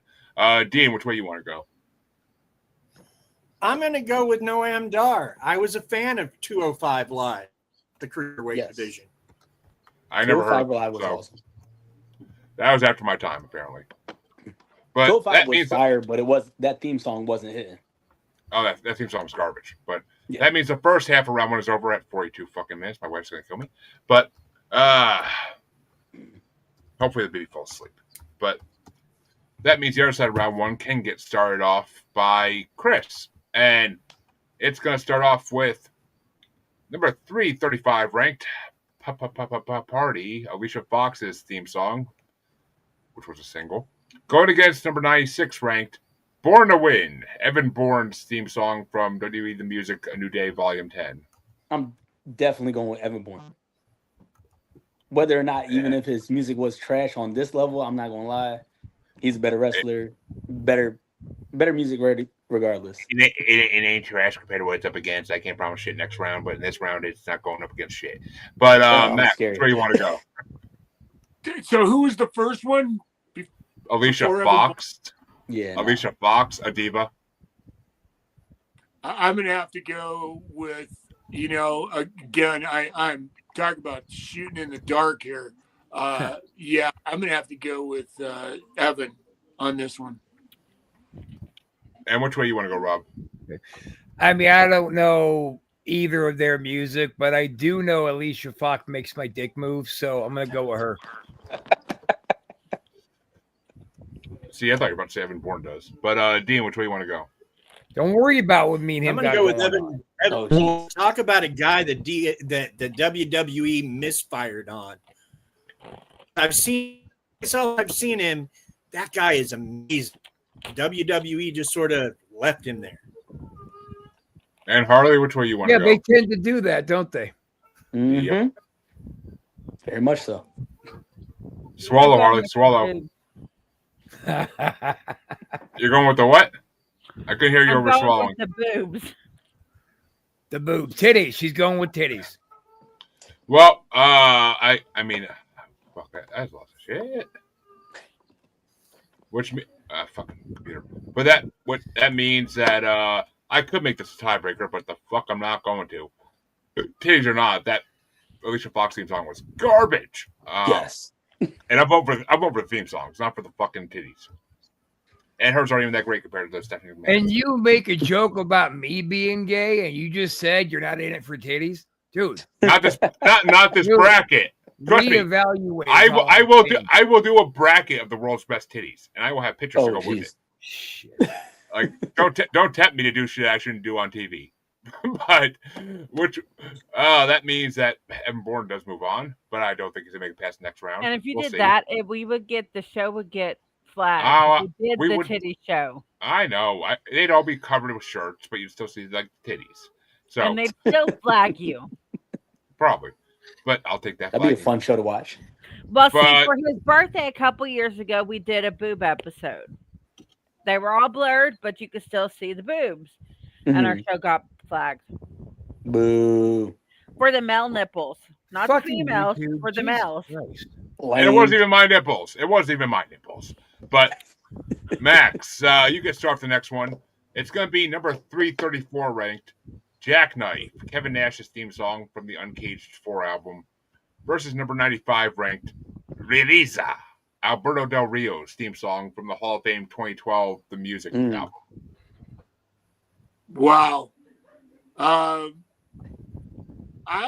Dean, which way you want to go? I'm going to go with Noam Dar. I was a fan of 205 Live, the cruiserweight division. I never heard of it. Live was awesome. That was after my time, apparently. But 205 was fire, but that theme song wasn't hitting. Oh, that theme song was garbage. But that means the first half of round one is over at 42 fucking minutes. My wife's going to kill me. But hopefully the baby falls asleep. But that means the other side of round one can get started off by Chris. And it's going to start off with number 335 ranked Party, Alicia Fox's theme song, which was a single. Going against number 96 ranked Born to Win, Evan Bourne's theme song from WWE The Music A New Day Volume 10. I'm definitely going with Evan Bourne. Whether or not, even if his music was trash on this level, I'm not going to lie. He's a better wrestler, better music regardless. It ain't trash compared to what it's up against. I can't promise shit next round, but in this round, it's not going up against shit. But, Matt, where you want to go? So who was the first one? Alicia Fox. Yeah. Alicia Fox, a diva. I'm going to have to go with, again, I'm talking about shooting in the dark here. Yeah, I'm going to have to go with Evan on this one. And which way you want to go, Rob? I mean, I don't know either of their music, but I do know Alicia Fox makes my dick move, so I'm going to go with her. See, I thought you were about to say Evan Bourne does. But, Dean, which way you want to go? Don't worry about what me and him. I'm going to go with Evan. Talk about a guy that the WWE misfired on. I've seen him. That guy is amazing. WWE just sort of left him there. And Harley, which way you want to go? Yeah, they tend to do that, don't they? Mm-hmm. Yep. Very much so. Swallow, Harley, swallow. You're going with the what? I couldn't hear you over swallowing. The boobs. The boobs. Titties. She's going with titties. Well, I mean, fuck that. That's lots of shit. Which fucking computer. But that means that I could make this a tiebreaker, but the fuck I'm not going to. Titties or not, that Alicia Fox theme song was garbage. Yes. And I'm voting for the theme songs, not for the fucking titties. And hers aren't even that great compared to those Stephanie McMahon. And you make a joke about me being gay, and you just said you're not in it for titties, dude. Not this dude, bracket. Trust me. I will do a bracket of the world's best titties, and I will have pictures to go with it. Shit. Like don't tempt me to do shit I shouldn't do on TV. But that means that Evan Bourne does move on, but I don't think he's gonna make it past the next round. And if you We'll did see. that, the show would get flagged. We did the titty show. I know. They'd all be covered with shirts, but you'd still see like titties. So and they'd still flag you. probably. But I'll take that. That'd be a flag. fun show to watch. Well, see, But- for his birthday a couple years ago, we did a boob episode. They were all blurred, but you could still see the boobs. And our Mhm. show got flagged Boo. for the male nipples, not Fuck the you, females, YouTube. for the Jesus males. Christ. And it wasn't even my nipples. It wasn't even my nipples. But Max, you can start the next one. It's going to be number 334 ranked, Jackknife, Kevin Nash's theme song from the Uncaged 4 album, versus number 95 ranked, Releasa, Alberto Del Rio's theme song from the Hall of Fame 2012 The Music album. Wow. I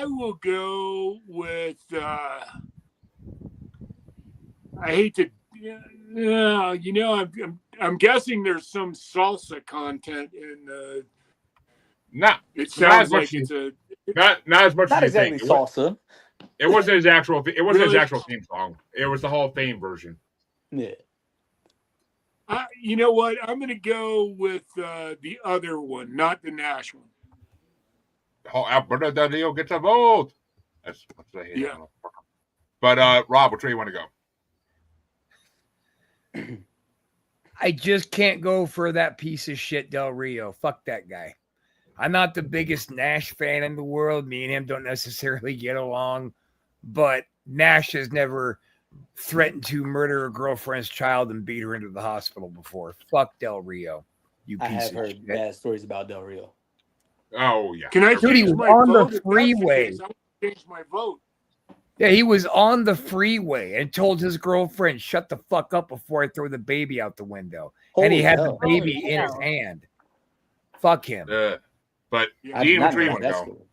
will go with. I hate to. I'm guessing there's some salsa content in. Not It not as sounds much. like it's a. Not as much Not as you exactly think. salsa. It wasn't his actual. It wasn't his Really? actual theme song. It was the Hall of Fame version. Yeah. You know what? I'm going to go with the other one, not the Nash one. Alberto Del Rio gets a vote. That's what I hate. Yeah. But Rob, which way you want to go? I just can't go for that piece of shit Del Rio. Fuck that guy. I'm not the biggest Nash fan in the world. Me and him don't necessarily get along, but Nash has never threatened to murder a girlfriend's child and beat her into the hospital before. Fuck Del Rio. You I piece have of heard shit. bad stories about Del Rio. Oh yeah. Can I Dude, he change was my on the vote? If that's the freeway. case, I want to change my vote. Yeah, he was on the freeway and told his girlfriend, "Shut the fuck up before I throw the baby out the window." and he Holy had hell. the baby Holy in his hell. hand. Fuck him. But Yeah. I did Dean, not which way know you want to that go? story.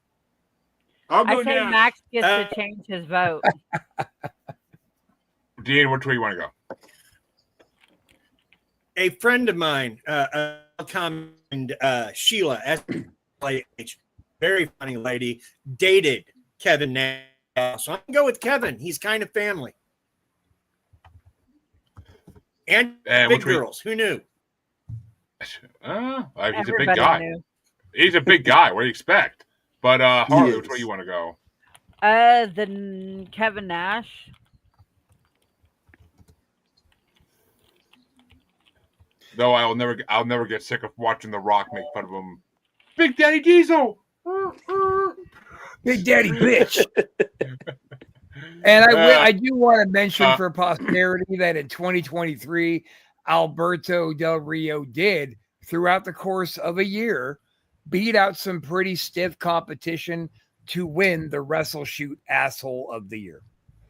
I'll I go say Nash. Max gets to change his vote. Dean, which way you want to go? A friend of mine, commented, Sheila, SLH, very funny lady, dated Kevin Nash. So I'm going to go with Kevin. He's kind of family. And big which way- girls. Who knew? He's a big Everybody guy. knew. He's a big guy. What do you expect? But Harley, which Yes. way you want to go? Kevin Nash. Though I'll never get sick of watching The Rock make fun of him. Big Daddy Diesel. Big Daddy bitch. And I do want to mention for posterity that in 2023, Alberto Del Rio did, throughout the course of a year, beat out some pretty stiff competition to win the Wrestle Shoot Asshole of the Year.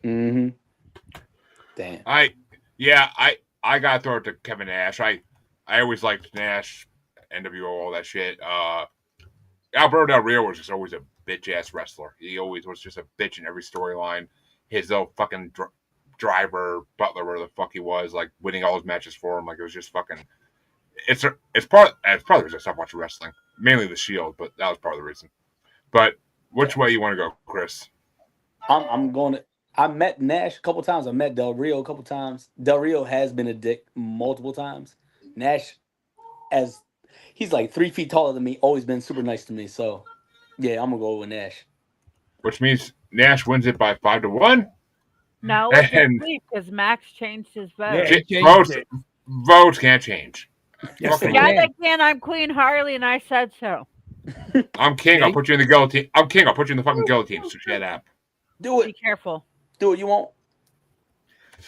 Mm-hmm. Damn. I gotta throw it to Kevin Nash. I always liked Nash, NWO, all that shit. Alberto Del Rio was just always a bitch ass wrestler. He always was just a bitch in every storyline. His little fucking driver, butler, whatever the fuck he was, like winning all his matches for him. Like it was just fucking. It's probably the reason I stopped watching wrestling. Mainly the Shield, but that was part of the reason. But which way you want to go, Chris? I'm going to. I met Nash a couple times. I met Del Rio a couple times. Del Rio has been a dick multiple times. Nash, as he's like 3 feet taller than me, always been super nice to me. So, yeah, I'm gonna go with Nash. Which means Nash wins it by 5-1. No, it's And- a sweep because Max changed his vote. Yeah, he changed Votes, it. votes can't change. Yes, Fucking- they Yeah, can. they can. I'm Queen Harley, and I said so. I'm king. I'll put you in the guillotine. I'm king. I'll put you in the fucking guillotine. So shut up. Do Be it. careful. Do it. You won't.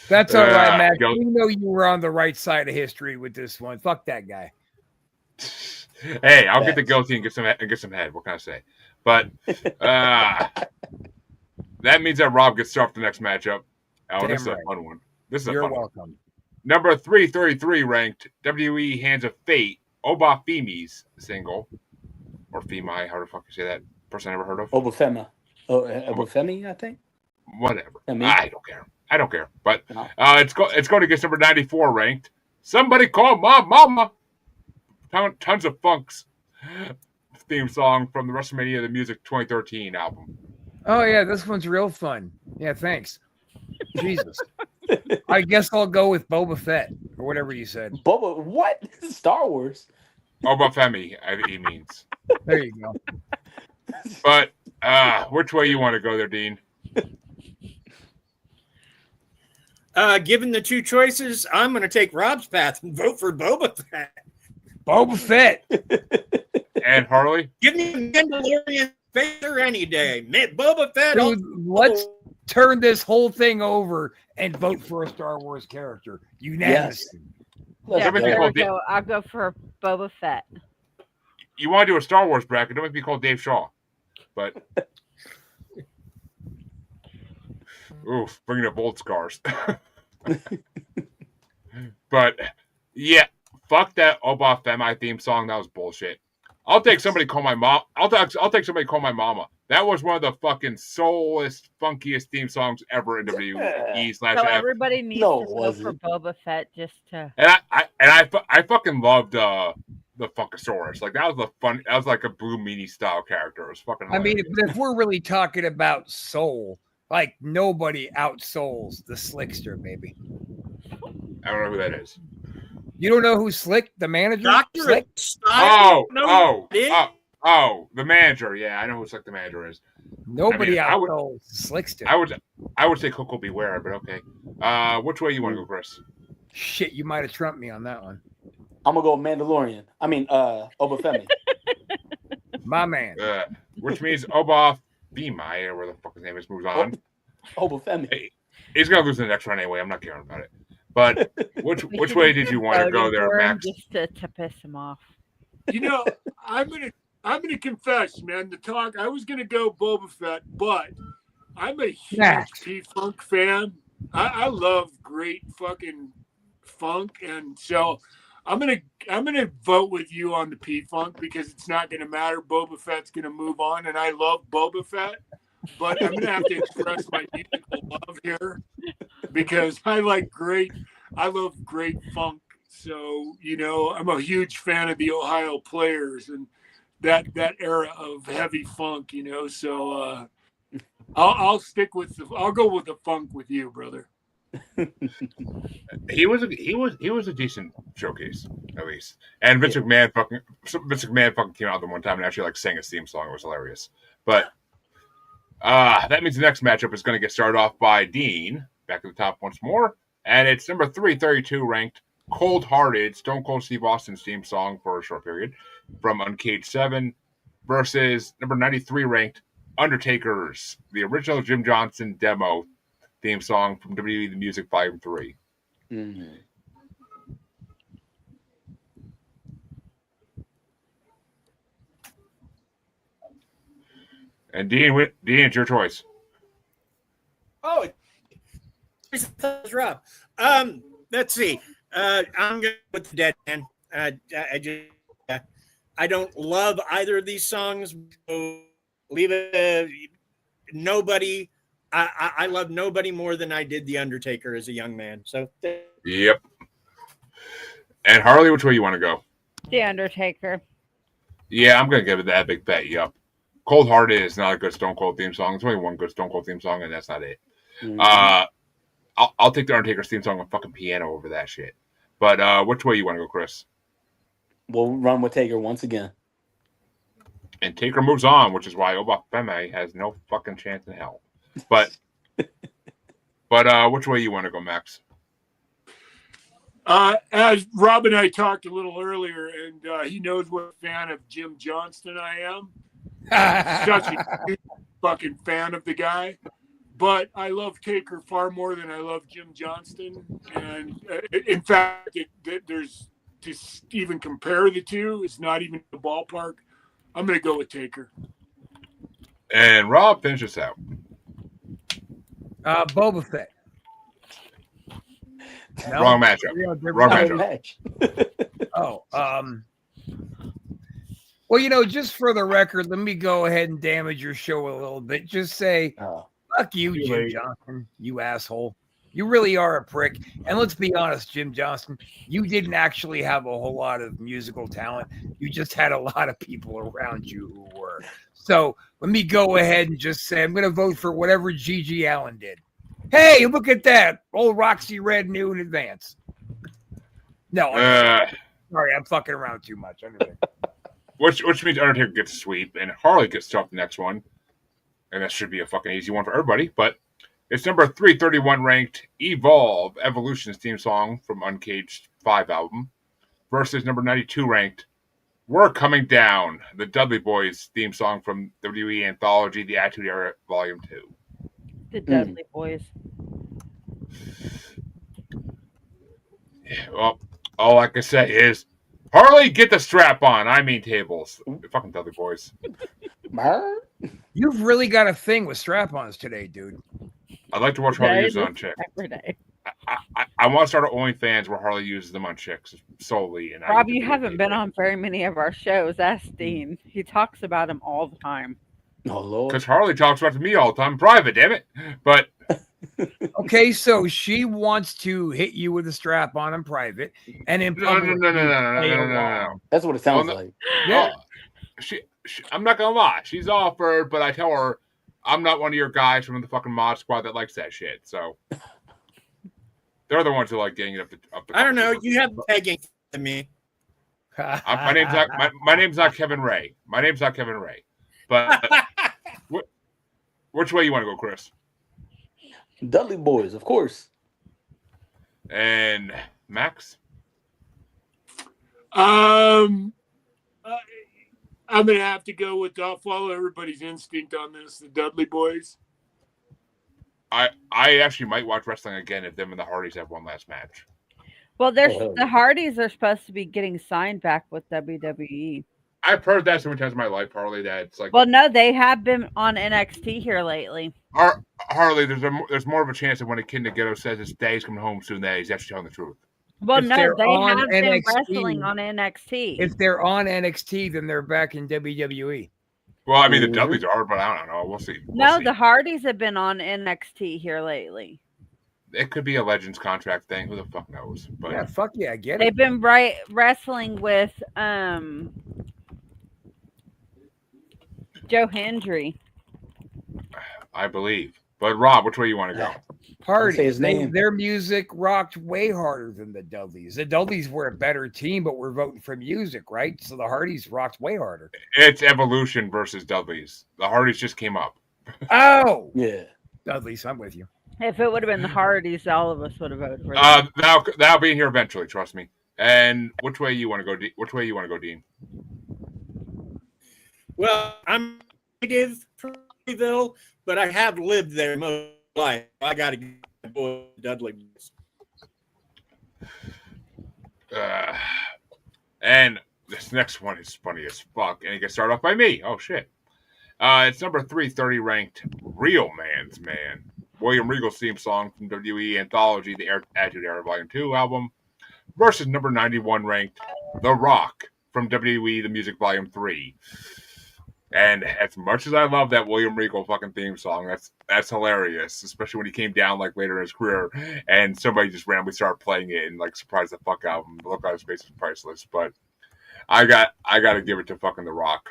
That's all right, Max. go- We know you were on the right side of history with this one. Fuck that guy. Hey, I'll get the Facts. guillotine and get some head. What can I say? But that means that Rob gets to start the next matchup. Oh, Damn this is a right. fun one. This is a You're fun one. welcome. Number 333 ranked WWE Hands of Fate Obafemi's single or Femi, how the fuck you say that? Person I never heard of. Obafemi. Obafemi, I think. Whatever. Femi. I don't care. But No. it's going against number 94 ranked. Somebody call my mama. Tons of Funk's theme song from the WrestleMania The Music 2013 album. Oh yeah, this one's real fun. Yeah, thanks. Jesus. I guess I'll go with Boba Fett or whatever you said. Boba, what? This is Star Wars. Obafemi, he means. There you go. But Which way you want to go there, Dean? Given the two choices, I'm going to take Rob's path and vote for Boba Fett. Boba Fett. And Harley? Give me a Mandalorian Vader any day. Boba Fett. Dude, let's turn this whole thing over and vote for a Star Wars character. Unanimously. Yeah, That might be there we called go. I'll go for Boba Fett. You want to do a Star Wars bracket? Don't make me call Dave Shaw. But oof, bringing up old scars. But yeah, fuck that Oba Femi theme song. That was bullshit. I'll take somebody call my mom. I'll take somebody call my mama. That was one of the fucking soulless, funkiest theme songs ever in WWE / So F. everybody needs No, to it vote for wasn't. Boba Fett just to. And I fucking loved the Funkasaurus. Like that was like a Blue Meanie style character. It was fucking I mean, hilarious. if we're really talking about soul, like nobody outsouls the Slickster, baby. I don't know who that is. You don't know who Slick, the manager? Doctor Slick? Oh, the manager. Yeah, I know who the manager is. Nobody I would- outsouls Slickster. I would say Coco Beware, but okay. Which way you want to go, Chris? Shit, you might have trumped me on that one. I'm gonna go Mandalorian. I mean, Boba Fett. My man. Which means Oba Femi, or where the fuck his name is, moves on. Boba Fett. Hey, he's gonna lose in the next round anyway. I'm not caring about it. But which way did you want to go there, Max? Just to piss him off. You know, I'm gonna confess, man. I was gonna go Boba Fett, but I'm a huge Max. P-Funk fan. I love great fucking funk, and so I'm gonna vote with you on the P-Funk because it's not gonna matter. Boba Fett's gonna move on, and I love Boba Fett, but I'm gonna have to express my musical love here because I love great funk. So, you know, I'm a huge fan of the Ohio Players and that era of heavy funk, you know. So I'll go with the funk with you, brother. He was a decent showcase, at least. And Vince McMahon fucking came out the one time and actually like sang his theme song. It was hilarious. But that means the next matchup is going to get started off by Dean, back at the top once more. And it's number 332 ranked Cold Hearted, Stone Cold Steve Austin's theme song for a short period from Uncaged 7 versus number 93 ranked Undertaker's, the original Jim Johnson demo theme song from WWE The Music Volume 3. Mm-hmm. And Dean, it's your choice. Oh, it's Rob. Let's see. I'm going with the Dead Man. I don't love either of these songs. So leave it. Nobody. I love nobody more than I did The Undertaker as a young man. So. Yep. And Harley, which way you want to go? The Undertaker. Yeah, I'm gonna give it that big bet. Yep. Cold Hearted is not a good Stone Cold theme song. There's only one good Stone Cold theme song, and that's not it. Mm-hmm. I'll take the Undertaker's theme song with fucking piano over that shit. But which way you want to go, Chris? We'll run with Taker once again. And Taker moves on, which is why Oba Femi has no fucking chance in hell. But which way you want to go, Max? As Rob and I talked a little earlier, and he knows what a fan of Jim Johnston I am. Such a huge fucking fan of the guy. But I love Taker far more than I love Jim Johnston. And in fact, there's to even compare the two, it's not even the ballpark. I'm going to go with Taker. And Rob, finish us out. Boba Fett. No? Wrong matchup. Wrong matchup. Oh, well, you know, just for the record, let me go ahead and damage your show a little bit. Just say, fuck you, Jim Johnson, you asshole. You really are a prick. And let's be honest, Jim Johnson, you didn't actually have a whole lot of musical talent. You just had a lot of people around you who were. So let me go ahead and just say I'm going to vote for whatever Gigi Allen did. Hey, look at that. Old Roxy Red knew in advance. No, sorry, I'm fucking around too much. Which means Undertaker gets a sweep, and Harley gets to up the next one. and that should be a fucking easy one for everybody. But it's number 331 ranked Evolve Evolution's theme song from Uncaged 5 album versus number 92 ranked We're Coming Down, the Dudley Boys theme song from WWE Anthology, The Attitude Era Volume 2. The Dudley Boys. Well, all I can say is, Harley, get the strap on. I mean tables. Fucking Dudley Boys. You've really got a thing with strap-ons today, dude. I'd like to watch Harley use it on chicks. Every day. I want to start an OnlyFans where Harley uses them on chicks solely. And Rob, you haven't been on very many of our shows. Ask Dean. He talks about them all the time. Oh, Lord. Because Harley talks about it to me all the time in private, damn it. But Okay, so she wants to hit you with a strap on in private, and in public. no. That's what it sounds like. Yeah. She, I'm not gonna lie, she's offered, but I tell her I'm not one of your guys from the fucking mod squad that likes that shit. So they're the ones who like getting it up the. I don't know. You have pegging to me. My name's not Kevin Ray. My name's not Kevin Ray. But which way you want to go, Chris? Dudley Boys, of course. And Max? I'm gonna have to go with. I'll follow everybody's instinct on this. The Dudley Boys. I actually might watch wrestling again if them and the Hardys have one last match. Well, the Hardys are supposed to be getting signed back with WWE. I've heard that so many times in my life, Harley. That it's like, well, no, they have been on NXT here lately. Harley, there's more of a chance that when a kid in the ghetto says his dad's coming home soon, that he's actually telling the truth. Well, If no, they're they on have been NXT, wrestling on NXT. If they're on NXT, then they're back in WWE. Well, I mean, the Dudleys are, but I don't know. We'll see. No, the Hardys have been on NXT here lately. It could be a Legends contract thing. Who the fuck knows? But Yeah, fuck yeah, I get it. They've been wrestling with Joe Hendry. I believe. But Rob, which way you want to go? Hardy. Say his name. Their music rocked way harder than the Dudleys. The Dudleys were a better team, but we're voting for music, right? So the Hardys rocked way harder. It's Evolution versus Dudleys. The Hardys just came up. Oh, Yeah. Dudleys, I'm with you. If it would have been the Hardys, all of us would have voted for them. That'll be in here eventually. Trust me. And which way you want to go? Which way you want to go, Dean? Well, I'm native from Louisville, but I have lived there most of my life. I got to go with Dudley. And this next one is funny as fuck, and it gets started off by me. Oh shit! It's number 330 ranked Real Man's Man. William Regal's theme song from WWE Anthology, the Attitude Era Volume 2 album, versus number 91 ranked The Rock from WWE The Music Volume 3. And as much as I love that William Regal fucking theme song, that's hilarious, especially when he came down like later in his career and somebody just randomly started playing it and like surprised the fuck out of him. The look on his face is priceless. But I got to give it to fucking The Rock.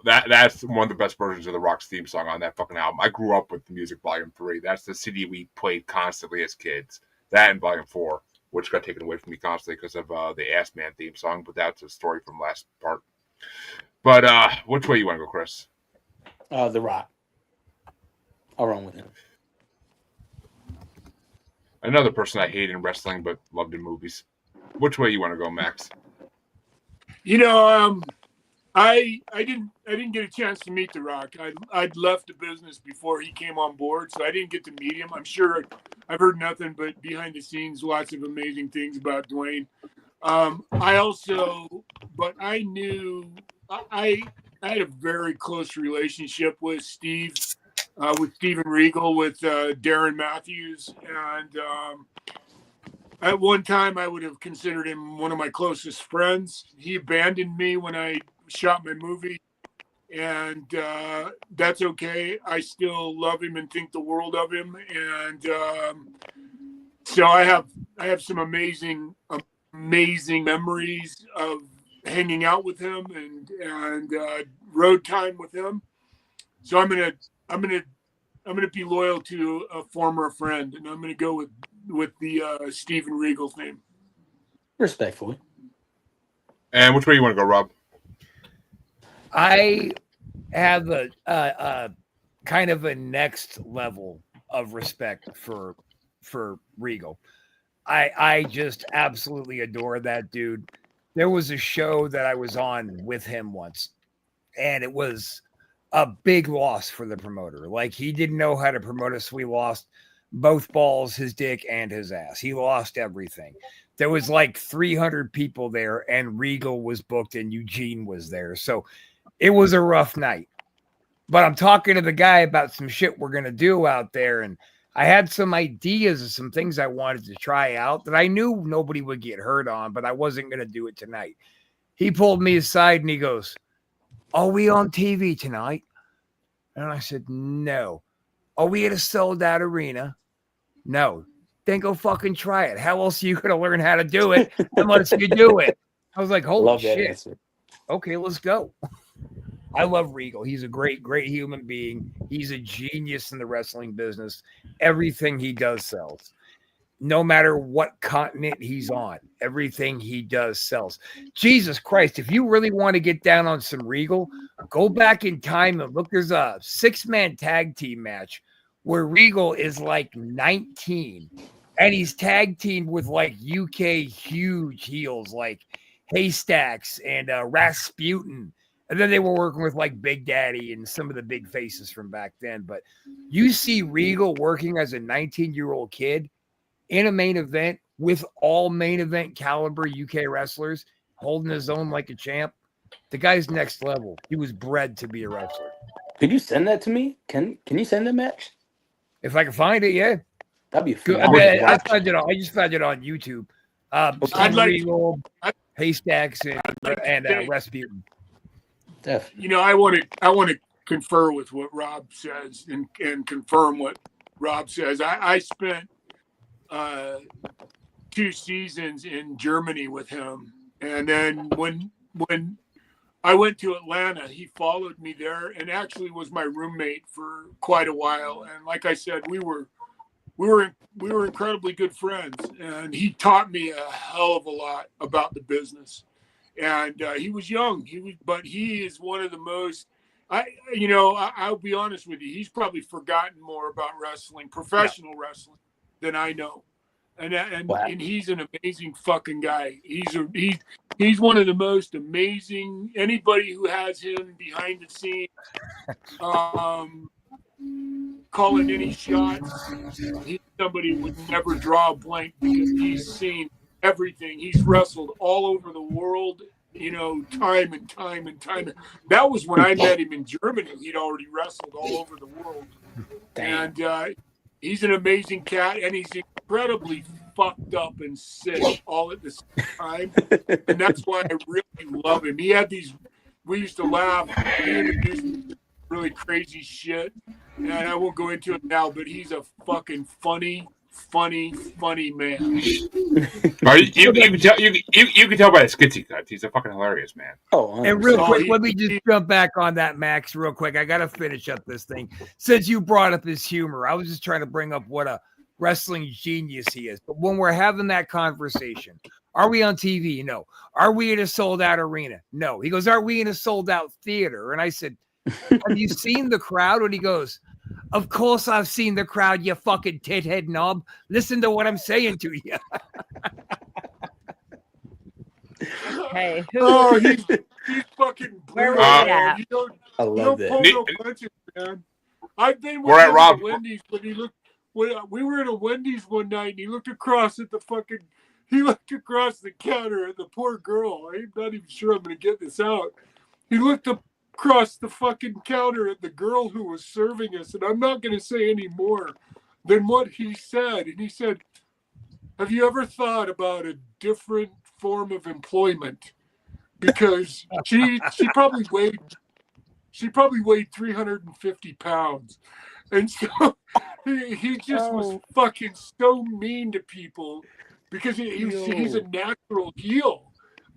That's one of the best versions of The Rock's theme song on that fucking album. I grew up with the Music Volume 3. That's the CD we played constantly as kids. That and Volume 4, which got taken away from me constantly because of the Ass Man theme song, but that's a story from last part. But which way you want to go, Chris? The Rock. I'll run with him. Another person I hate in wrestling but loved in movies. Which way you want to go, Max? You know, I didn't get a chance to meet The Rock. I'd left the business before he came on board, so I didn't get to meet him. I'm sure I've heard nothing but behind the scenes, lots of amazing things about Dwayne. I knew I had a very close relationship with Steve, with Steven Regal, with Darren Matthews, and at one time I would have considered him one of my closest friends. He abandoned me when I shot my movie, and that's okay. I still love him and think the world of him, and so I have some amazing memories of hanging out with him and road time with him. So I'm gonna be loyal to a former friend, and I'm gonna go with the Steven Regal theme. Respectfully. And which way you want to go, Rob? I have a kind of a next level of respect for Regal. I just absolutely adore that dude. There was a show that I was on with him once, and it was a big loss for the promoter. Like, he didn't know how to promote us. We lost both balls, his dick and his ass. He lost everything. There was like 300 people there, and Regal was booked and Eugene was there. So it was a rough night. But I'm talking to the guy about some shit we're going to do out there, and I had some ideas of some things I wanted to try out that I knew nobody would get hurt on, but I wasn't going to do it tonight. He pulled me aside and he goes, "Are we on TV tonight?" And I said, "No." "Are we at a sold out arena?" "No." "Then go fucking try it. How else are you going to learn how to do it unless you do it?" I was like, holy shit. Answer. Okay, let's go. I love Regal. He's a great, great human being. He's a genius in the wrestling business. Everything he does sells. No matter what continent he's on, everything he does sells. Jesus Christ, if you really want to get down on some Regal, go back in time and look. There's a 6-man tag team match where Regal is like 19, and he's tag teamed with like UK huge heels like Haystacks and Rasputin. And then they were working with like Big Daddy and some of the big faces from back then. But you see Regal working as a 19-year-old kid in a main event with all main event caliber UK wrestlers, holding his own like a champ. The guy's next level. He was bred to be a wrestler. Could you send that to me? Can you send that match? If I can find it, yeah. That'd be good. I just found it on YouTube. Regal, Haystacks, and Rasputin. You know, I want to confer with what Rob says and confirm what Rob says. I spent 2 seasons in Germany with him, and then when I went to Atlanta, he followed me there and actually was my roommate for quite a while. And like I said, we were incredibly good friends, and he taught me a hell of a lot about the business. And he was young. But he is one of the most. I'll be honest with you. He's probably forgotten more about wrestling, professional wrestling, than I know. And he's an amazing fucking guy. He's one of the most amazing. Anybody who has him behind the scenes, calling any shots, he's somebody who would never draw a blank because he's seen everything. He's wrestled all over the world, time and time and time. That was when I met him in Germany. He'd already wrestled all over the world. Damn. And he's an amazing cat, and he's incredibly fucked up and sick all at the same time. And that's why I really love him. He had we used to laugh. He introduced me to really crazy shit. And I won't go into it now, but he's a fucking funny man. You can tell by his skits he cuts. He's a fucking hilarious man. And real quick, let me just jump back on that, Max, real quick. I got to finish up this thing. Since you brought up his humor, I was just trying to bring up what a wrestling genius he is. But when we're having that conversation, are we on TV? No. Are we in a sold-out arena? No. He goes, are we in a sold-out theater? And I said, have you seen the crowd? And he goes, of course I've seen the crowd, you fucking tithead knob. Listen to what I'm saying to you. Hey, he's fucking brutal. I love that. No punches, man. I've been with him at Wendy's when he looked. We were at a Wendy's one night, and he looked across at the counter at the poor girl. I'm not even sure I'm going to get this out. He looked across the fucking counter at the girl who was serving us, and I'm not going to say any more than what he said. And he said, have you ever thought about a different form of employment? Because she probably weighed 350 pounds. And so he just was fucking so mean to people because he's a natural heel.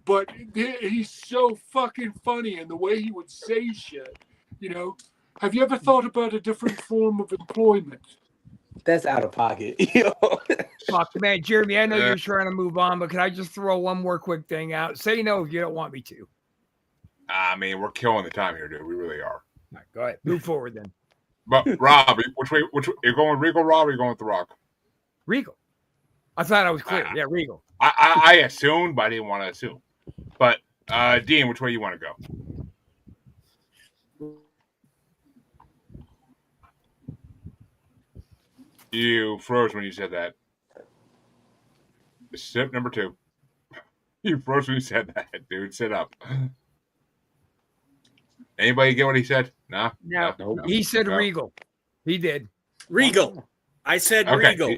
But he's so fucking funny, and the way he would say shit, Have you ever thought about a different form of employment? That's out of pocket. Fuck, man, Jeremy, I know you're trying to move on, but can I just throw one more quick thing out? Say no if you don't want me to. I mean, we're killing the time here, dude. We really are. All right, go ahead. Move forward then. But Rob, which way you're going, Regal Rob, or you going with The Rock? Regal. I thought I was clear. Yeah, Regal. I assumed, but I didn't want to assume. But Dean, which way you want to go? You froze when you said that. Step number 2. You froze when you said that, dude. Sit up. Anybody get what he said? No. No. He said No. Regal. He did. Regal. I said Okay. Regal.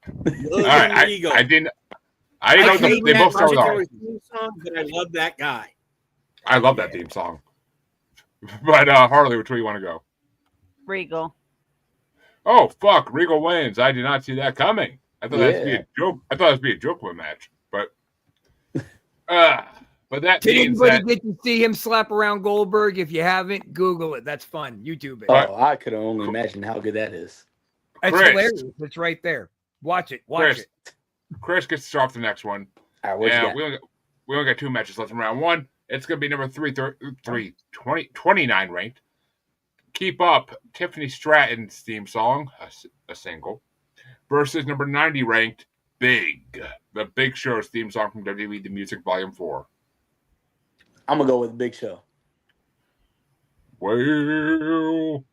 All right. Regal. I didn't know they both start with R. Song, but I love that guy. I love that theme song. But Harley, which way you want to go? Regal. Oh fuck! Regal wins. I did not see that coming. I thought that'd be a joke. I thought it'd be a joke of a match, but that Did means anybody that get to see him slap around Goldberg? If you haven't, Google it. That's fun. YouTube it. Oh, I could only imagine how good that is. It's Chris. hilarious. It's right there. Watch it. Watch it. Chris gets to start off the next one. All right, what you got? we only got 2 matches left in round 1. It's going to be number 29 ranked. Keep Up, Tiffany Stratton's theme song, a single, versus number 90 ranked Big, the Big Show's theme song from WWE The Music Volume 4. I'm gonna go with Big Show. Well,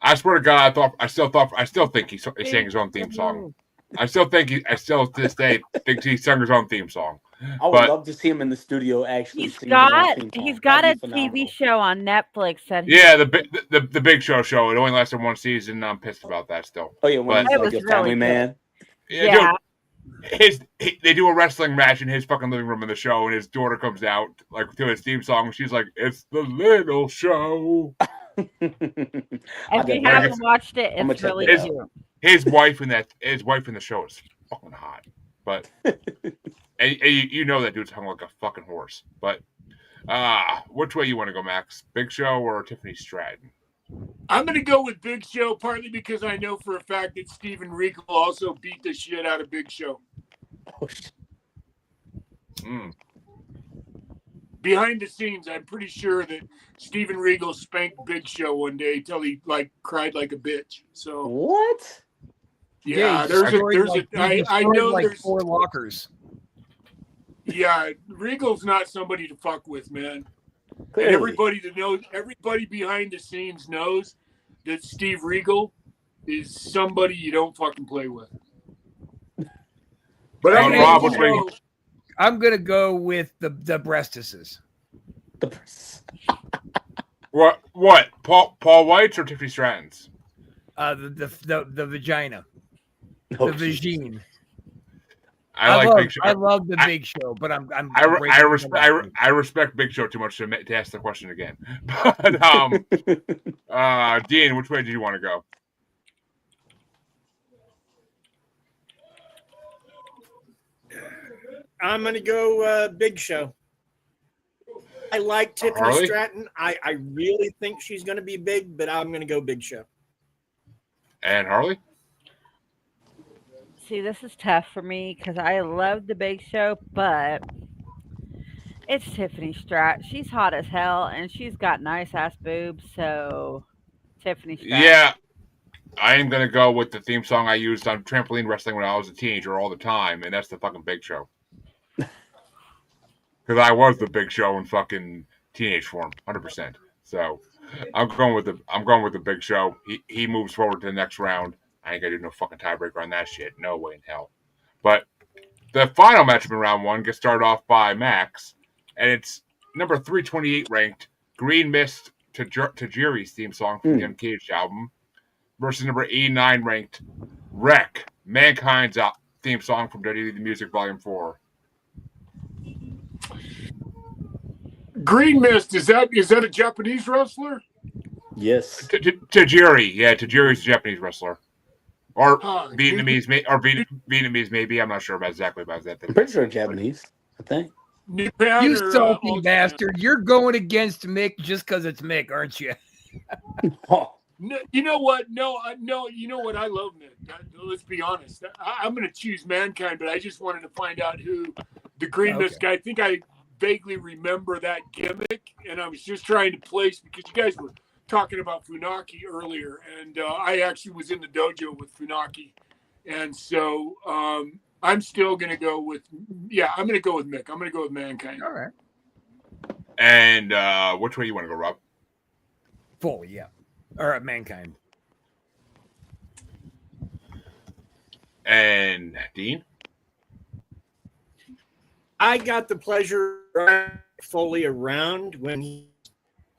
I swear to God, I still think he sang his own theme song. I still to this day think he sung his own theme song. I would love to see him in the studio actually. He's got a TV show on Netflix that the Big Show. It only lasted 1 season. I'm pissed about that still. Oh yeah, when he's like a family man. Yeah. Dude, they do a wrestling match in his fucking living room in the show, and his daughter comes out like to his theme song. And she's like, "It's the little show." If you haven't watched it, it's really cute. His wife in the show is fucking hot, but and you know that dude's hung like a fucking horse. But which way you want to go, Max? Big Show or Tiffany Stratton? I'm going to go with Big Show, partly because I know for a fact that Steven Regal also beat the shit out of Big Show. Oh, shit. Behind the scenes, I'm pretty sure that Steven Regal spanked Big Show one day till he cried like a bitch. So what? Yeah, I know there's 4 lockers. Yeah, Regal's not somebody to fuck with, man. Clearly. And everybody behind the scenes knows that Steve Regal is somebody you don't fucking play with. But Rob, I'm gonna go with the breastises. What? Paul White's or Tiffany Stratton's? The vagina. Oh, the vagine. I like Big Show. I love the Big Show, but I respect Big Show too much to ask the question again. But Dean, which way do you want to go? I'm going to go Big Show. I like Tiffany Stratton. I really think she's going to be big, but I'm going to go Big Show. And Harley? See, this is tough for me because I love the Big Show, but it's Tiffany Stratton. She's hot as hell, and she's got nice ass boobs. So, Tiffany Stratton. Yeah, I am gonna go with the theme song I used on trampoline wrestling when I was a teenager all the time, and that's the fucking Big Show. Because I was the Big Show in fucking teenage form, 100%. So, I'm going with the Big Show. He moves forward to the next round. I ain't gonna do no fucking tiebreaker on that shit. No way in hell. But the final matchup in round 1 gets started off by Max, and it's number 328 ranked Green Mist Tajiri's theme song from the Uncaged album versus number 89 ranked Wreck, Mankind's theme song from WWE The Music Volume 4. Green Mist, is that a Japanese wrestler? Yes. Tajiri. Yeah, Tajiri's a Japanese wrestler. Or Vietnamese, Vietnamese maybe. I'm not sure exactly about that. I'm pretty sure Japanese, I think. You salty bastard. You're going against Mick just because it's Mick, aren't you? No, you know what? No, you know what? I love Mick. Let's be honest. I'm going to choose Mankind, but I just wanted to find out who the Green Mist guy. I think I vaguely remember that gimmick, and I was just trying to place because you guys were talking about Funaki earlier, and I actually was in the dojo with Funaki, and so I'm still going to go with I'm going to go with Mick. I'm going to go with Mankind. All right. And which way you want to go, Rob? Full, yeah. Or Mankind. And Dean? I got the pleasure of Foley around when he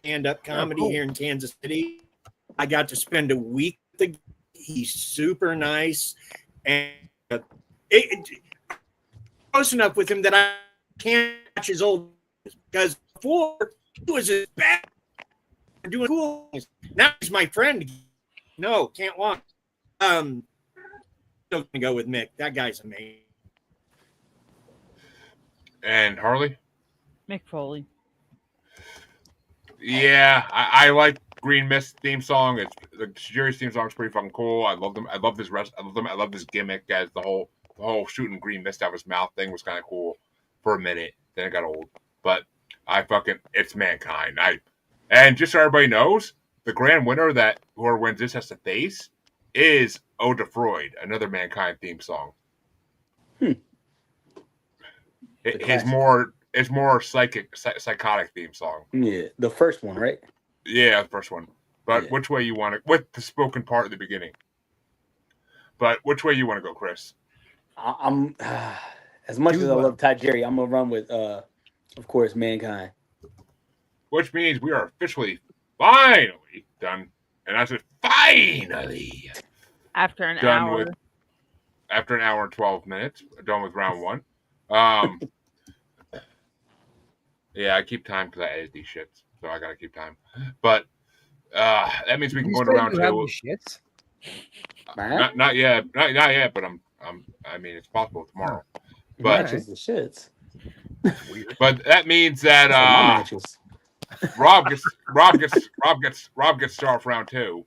stand-up comedy here in Kansas City. I got to spend a week with the guy. He's super nice, and close enough with him that I can't watch his old, because before he was as bad doing cool things. Now he's my friend. No, can't watch. Still gonna go with Mick. That guy's amazing. And Harley? Mick Foley. Yeah, I like Green Mist theme song. It's the Jerry's theme song is pretty fucking cool. I love them. I love this rest. I love them. I love this gimmick. As the whole shooting green mist out of his mouth thing was kind of cool for a minute. Then it got old. But it's Mankind. And just so everybody knows, the grand winner that whoever wins this has to face is Ode to Freud, another Mankind theme song. It's more psychotic theme song. Yeah, the first one, right? Yeah, the first one. But which way you want to, with the spoken part at the beginning. But which way you want to go, Chris? I'm as much as I love Ty Jerry, I'm gonna run with of course, Mankind. Which means we are officially finally done. And I said finally. After an hour. After an hour and 12 minutes, done with round one. Yeah, I keep time because I edit these shits, so I gotta keep time. But that means we can go into round two. Shits? Not yet, but I mean, it's possible tomorrow. But matches the shits. But that means that Rob gets to start off round two,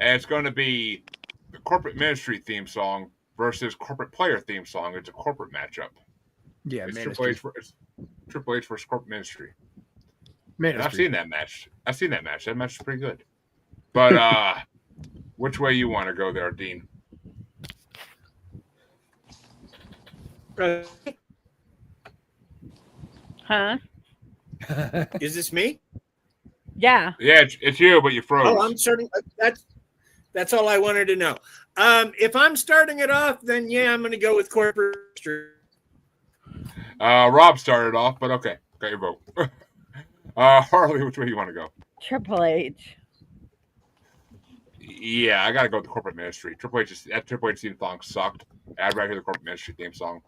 and it's going to be the corporate ministry theme song versus corporate player theme song. It's a corporate matchup. Yeah, it's Triple H versus corporate ministry. Ministry. I've seen that match. That match is pretty good. But which way you want to go there, Dean? Huh? Is this me? Yeah. Yeah, it's you, but you froze. Oh, I'm starting. That's all I wanted to know. If I'm starting it off, then yeah, I'm going to go with corporate. Rob started off, but okay, got your vote. Harley, which way do you want to go? Triple H. Yeah, I gotta go with the corporate ministry. Triple H theme song sucked. I'd rather hear the corporate ministry theme song.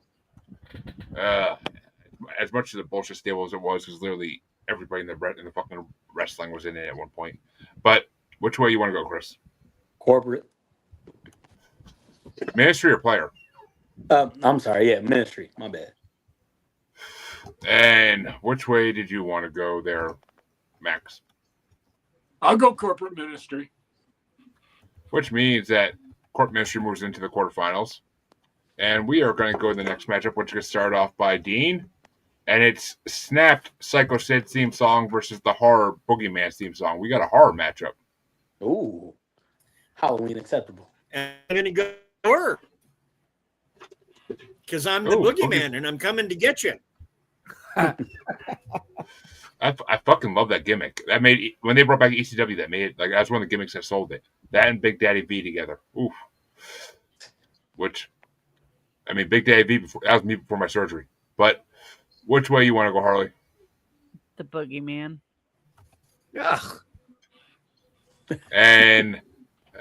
As much as a bullshit stable as it was, because literally everybody in the fucking wrestling was in it at one point. But which way you want to go, Chris? Corporate. Ministry or player? I'm sorry, yeah, ministry. My bad. And which way did you want to go there, Max? I'll go corporate ministry. Which means that corporate ministry moves into the quarterfinals. And we are going to go to the next matchup, which gets started off by Dean. And it's Snapped Psycho Sid theme song versus the Horror Boogeyman theme song. We got a horror matchup. Ooh. Halloween acceptable. And I'm going to go horror. Because I'm the boogeyman and I'm coming to get you. I fucking love that gimmick. That made when they brought back ECW, that made it like that's one of the gimmicks that sold it. That and Big Daddy V together. Oof. Which, I mean, Big Daddy V that was me before my surgery. But which way you want to go, Harley? The Boogeyman. Ugh. And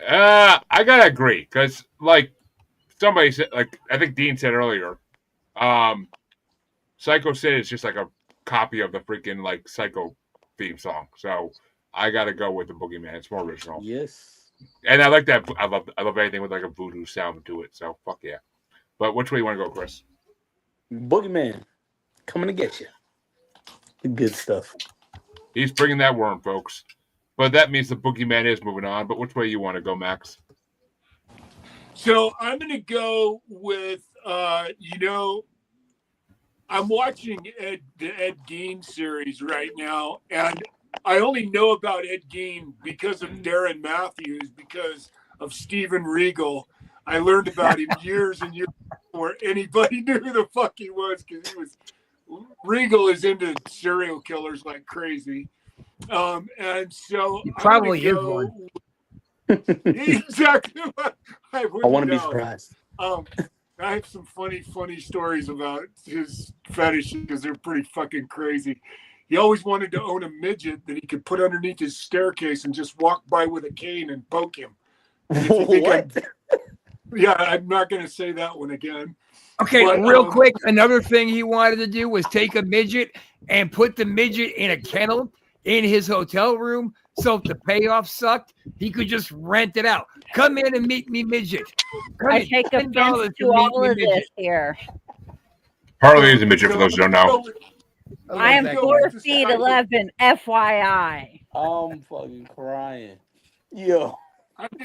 I gotta agree because like somebody said, like I think Dean said earlier, Psycho Sid is just like a copy of the freaking like Psycho theme song. So I gotta go with the Boogeyman. It's more original. Yes. And I like that. I love anything with like a voodoo sound to it. So fuck yeah. But which way you want to go, Chris? Boogeyman, coming to get you. Good stuff. He's bringing that worm, folks. But that means the Boogeyman is moving on. But which way you want to go, Max? So I'm going to go with, I'm watching the Ed Gein series right now, and I only know about Ed Gein because of Darren Matthews, because of Steven Regal. I learned about him years and years before anybody knew who the fuck he was, because he was Regal is into serial killers like crazy. And so He probably is one. Exactly. I want to be surprised. I have some funny stories about his fetish because they're pretty fucking crazy. He always wanted to own a midget that he could put underneath his staircase and just walk by with a cane and poke him. And if you think I'm not going to say that one again. Okay, but, real quick, another thing he wanted to do was take a midget and put the midget in a kennel in his hotel room, so if the payoff sucked, he could just rent it out. Come in and meet me, midget. I take offense to all of this here. Harley is a midget for those who don't know. I am 4 feet 11, FYI. I'm fucking crying. Yo.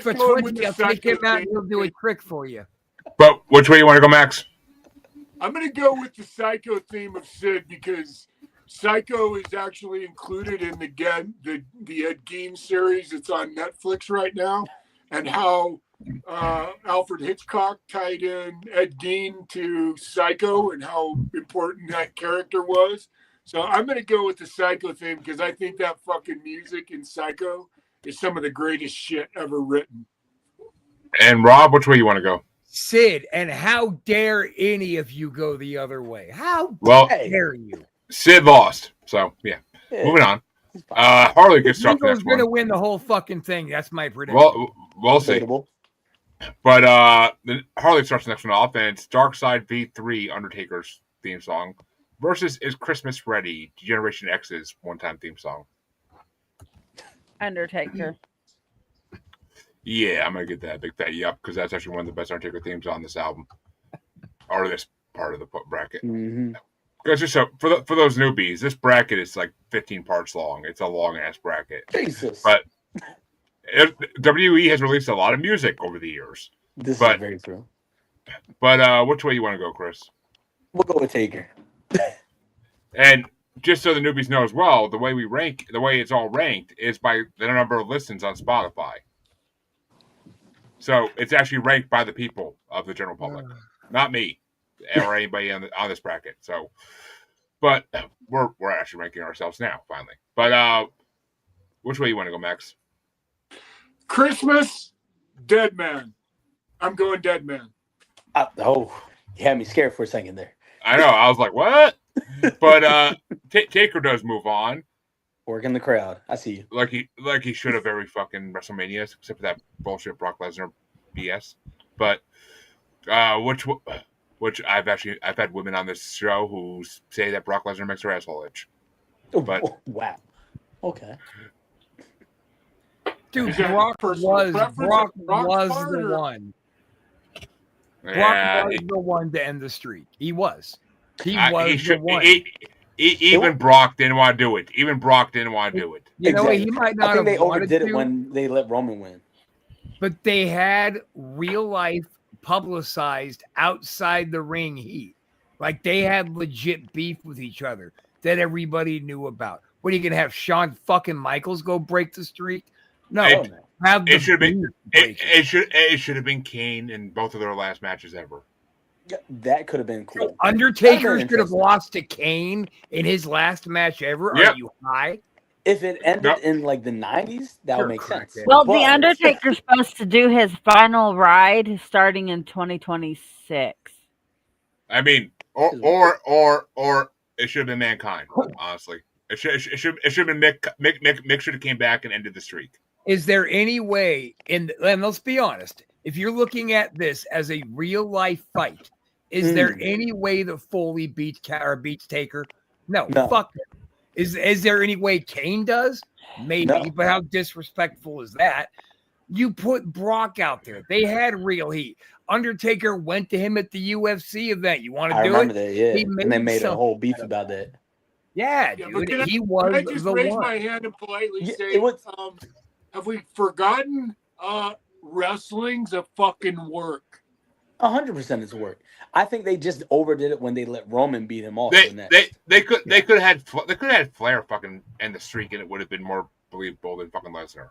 For 20, I'll take him out and he'll do a trick for you. But which way you want to go, Max? I'm going to go with the Psycho theme of Sid, because Psycho is actually included in the Ed Gein series. It's on Netflix right now, and how Alfred Hitchcock tied in Ed Gein to Psycho and how important that character was. So I'm going to go with the Psycho theme, because I think that fucking music in Psycho is some of the greatest shit ever written. And Rob, which way you want to go? Sid, and how dare any of you go the other way? How dare you? Sid lost. So, yeah. Moving on. Harley gets started. Eagles going to win the whole fucking thing. That's my prediction. Well, we'll see. But Harley starts the next one off, and it's Dark Side V3, Undertaker's theme song, versus Is Christmas Ready, Generation X's one-time theme song. Undertaker. Yeah, I'm going to get that big fat yep, because that's actually one of the best Undertaker themes on this album. Or this part of the bracket. Mm-hmm. Because so for those newbies, this bracket is like 15 parts long. It's a long-ass bracket. Jesus. But WWE has released a lot of music over the years. This is very true. But which way you want to go, Chris? We'll go with Taker. And just so the newbies know as well, the way it's all ranked is by the number of listens on Spotify. So it's actually ranked by the people of the general public, not me or anybody on this bracket. So, but we're actually ranking ourselves now, finally. But which way you want to go, Max? Christmas, Dead Man. I'm going Dead Man. You had me scared for a second there. I know. I was like, what? But Taker does move on. Working the crowd. I see you. Like he should have every fucking WrestleMania, except for that bullshit Brock Lesnar BS. But which I've had women on this show who say that Brock Lesnar makes her asshole itch. But wow. Okay. Dude, Brock was the one. Yeah, Brock was the one to end the streak. He was. He was the one. Even Brock didn't want to do it. Even Brock didn't want to do it. You know, he might not have they wanted overdid to, it when they let Roman win. But they had real life publicized outside the ring heat. Like they had legit beef with each other that everybody knew about. What are you gonna have Shawn fucking Michaels go break the streak? No, it should have been Kane in both of their last matches ever. Yeah, that could have been cool. Undertaker should have lost to Kane in his last match ever. Yep. Are you high? If it ended in like the 90s, that would make sense. Well, The Undertaker's supposed to do his final ride starting in 2026. I mean, or it should have been Mankind. Honestly, it should have been Mick should have came back and ended the streak. Is there any way and let's be honest, if you're looking at this as a real life fight, is there any way that Foley beats Taker? No. Fuck it. Is there any way Kane does? Maybe, but how disrespectful is that? You put Brock out there. They had real heat. Undertaker went to him at the UFC event. You want to do it? I remember that, yeah. And they made a whole beef about that. Yeah, dude. He was can I just raise my hand and politely say, have we forgotten wrestling's a fucking work? 100% it's work. I think they just overdid it when they let Roman beat him also next. They could have had Flair fucking end the streak and it would have been more believable than fucking Lesnar.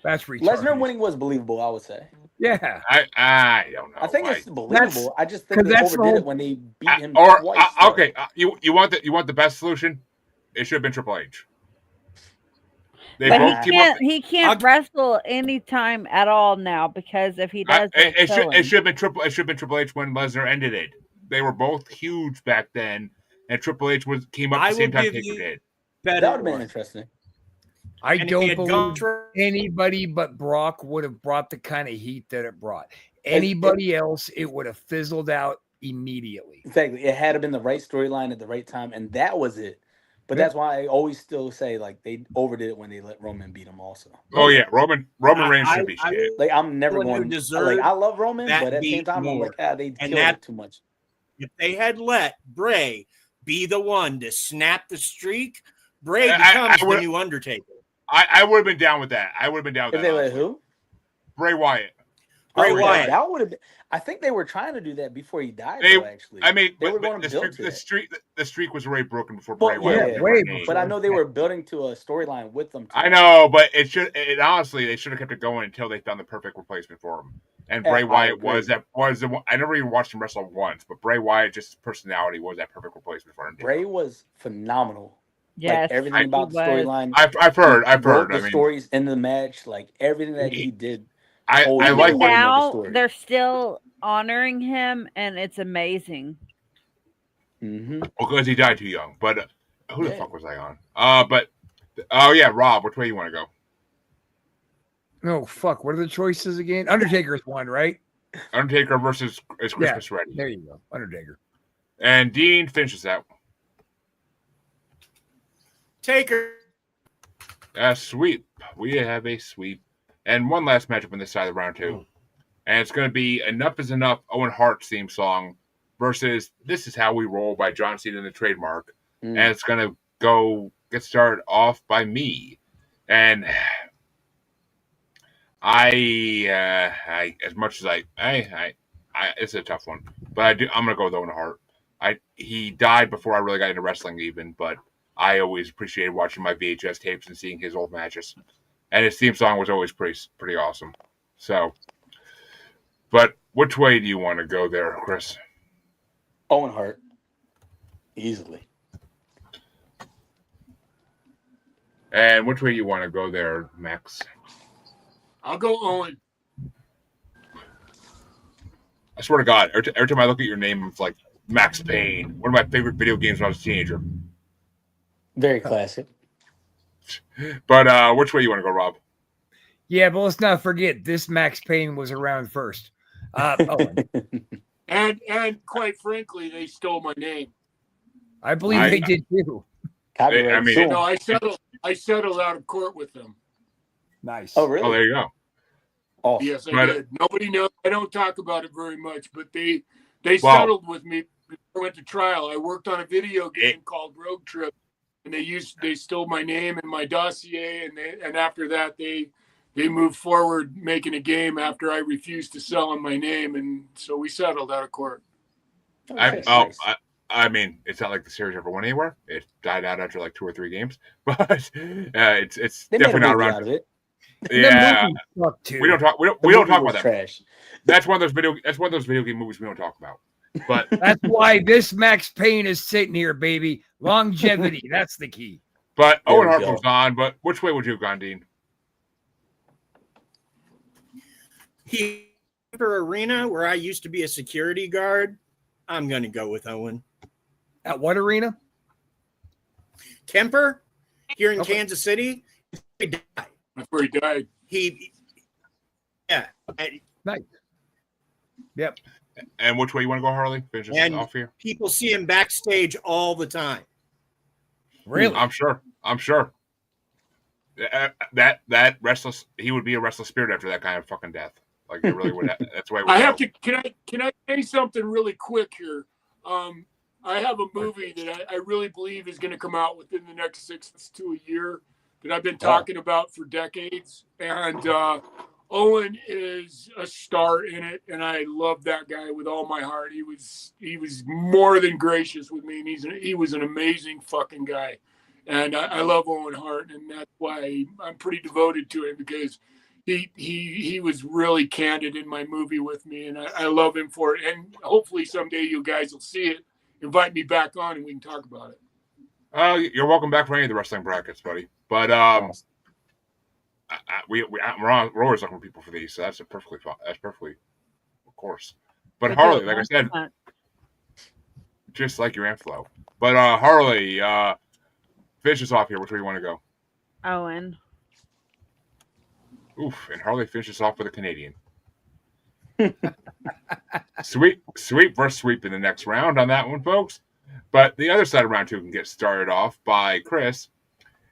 That's retarded. Lesnar winning was believable, I would say. Yeah. I don't know. I think it's believable. I just think they 'cause that's overdid the it when they beat him or twice. okay, you want the best solution? It should have been Triple H. They But both team up. he can't wrestle anytime at all now because if he does, It should have been Triple H when Lesnar ended it. They were both huge back then, and Triple H came up at the same time Taker did. That would have been interesting. I don't believe anybody but Brock would have brought the kind of heat that it brought. Anybody else, it would have fizzled out immediately. Exactly. It had to been the right storyline at the right time, and that was it. But that's why I always still say like they overdid it when they let Roman beat him also. Oh yeah, Roman Reigns should be shit. Like I'm never going to like I love Roman, but at the same time I'm like, they killed it too much. If they had let Bray be the one to snap the streak, Bray becomes the new Undertaker. I would have been down with that. I would have been down with if that. They let who? Bray Wyatt. Bray Wyatt. That would have been. I think they were trying to do that before he died. Actually, I mean, they were going to build the streak was already broken before Bray Wyatt. Yeah, but I know they were building to a storyline with them. I know, but honestly they should have kept it going until they found the perfect replacement for him. And Bray Wyatt was the one. I never even watched him wrestle once, but Bray Wyatt, just his personality, was that perfect replacement for him. Bray was phenomenal. Yes, like everything about the storyline. I've heard. The stories in the match, like everything that he did. I like now they're still honoring him, and it's amazing. Mm-hmm. Well, because he died too young. But who the fuck was I on? Rob, which way you want to go? Oh fuck! What are the choices again? Undertaker's one, right? Undertaker versus is Christmas Ready. There you go, Undertaker. And Dean finishes that. Taker. Sweep. We have a sweep. And one last matchup on this side of round two. And it's going to be Enough is Enough, Owen Hart's theme song versus This Is How We Roll by John Cena and the Trademark. And it's going to get started off by me. And I as much as I it's a tough one. But I'm going to go with Owen Hart. He died before I really got into wrestling even, but I always appreciated watching my VHS tapes and seeing his old matches. And his theme song was always pretty awesome. So, but which way do you want to go there, Chris? Owen Hart. Easily. And which way you want to go there, Max? I'll go Owen. I swear to God, every time I look at your name, it's like Max Payne. One of my favorite video games when I was a teenager. Very classic. But which way you want to go, Rob? Yeah, but let's not forget this Max Payne was around first. Owen. And quite frankly, they stole my name. I believe they did too. I settled out of court with them. Nice. Oh, really? Oh, there you go. Oh, yes, I did. Nobody knows. I don't talk about it very much, but they settled with me before I went to trial. I worked on a video game called Road Trip, and they stole my name and my dossier, and after that they moved forward making a game after I refused to sell them my name, and so we settled out of court. I mean, it's not like the series ever went anywhere. It died out after like 2 or 3 games, but it's definitely not around. Out of it. Yeah, we don't talk about that. Trash. That's one of those video game movies we don't talk about. But that's why this Max Payne is sitting here, baby. Longevity, that's the key. But Owen Hart moves on. But which way would you have gone, Dean? Kemper Arena, where I used to be a security guard. I'm going to go with Owen. At what arena? Kemper, here in Kansas City. He died. That's where he died. Nice. Yep. And which way you want to go, Harley? Finish this off here. People see him backstage all the time. Really? I'm sure. That restless, he would be a restless spirit after that kind of fucking death. Like it really would. That's why Can I say something really quick here? I have a movie that I really believe is going to come out within the next 6 months to a year that I've been talking about for decades, and Owen is a star in it, and I love that guy with all my heart. He was more than gracious with me, and he was an amazing fucking guy. And I love Owen Hart, and that's why I'm pretty devoted to him, because he was really candid in my movie with me, and I love him for it. And hopefully someday you guys will see it, invite me back on, and we can talk about it. You're welcome back for any of the wrestling brackets, buddy. But we're always looking for people for these, so that's perfectly fine. That's perfectly, of course. But Harley, like I said, just like your inflow. But Harley, finish us off here. Which way you want to go? Owen. Oof, and Harley finishes off with a Canadian. Sweep versus sweep in the next round on that one, folks. But the other side of round 2 can get started off by Chris,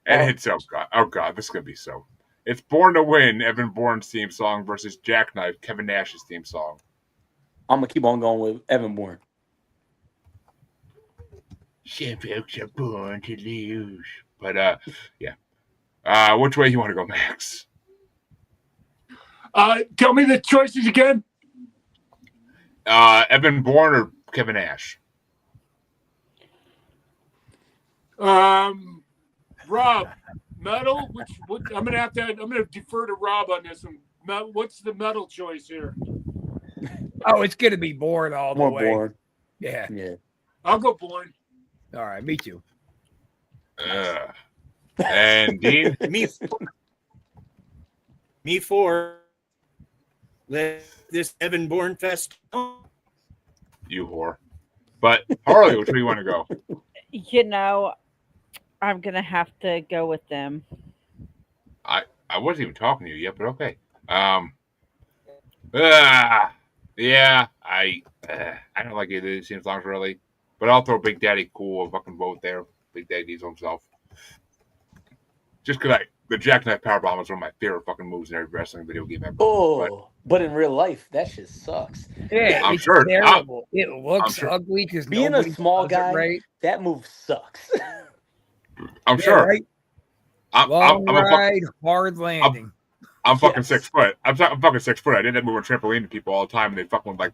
and it's oh god, this is gonna be so. It's Born to Win, Evan Bourne's theme song versus Jackknife, Kevin Nash's theme song. I'm gonna keep on going with Evan Bourne. Some folks are born to lose. But yeah. Which way you want to go, Max? Tell me the choices again. Evan Bourne or Kevin Nash? Rob, metal. I'm gonna defer to Rob on this one. What's the metal choice here? Oh, it's gonna be Bourne all the way. Bourne. Yeah. I'll go Bourne. All right, me too. And Dean? Me for this Evan Bourne fest. You whore. But Harley, which way do you want to go? You know, I'm gonna have to go with them. I wasn't even talking to you yet, but okay. Yeah, I don't like either of these theme songs really, but I'll throw Big Daddy Cool a fucking vote there. Big Daddy Diesel himself. Just because the Jackknife Powerbomb is one of my favorite fucking moves in every wrestling video game ever. But in real life, that shit sucks. Yeah, I'm it's sure. terrible. It looks ugly because being a small guy, right? That move sucks. I'm sure. Right? Long ride, hard landing. I'm fucking 6 foot. I'm fucking 6 foot. I did that move on trampoline to people all the time, and they fucking like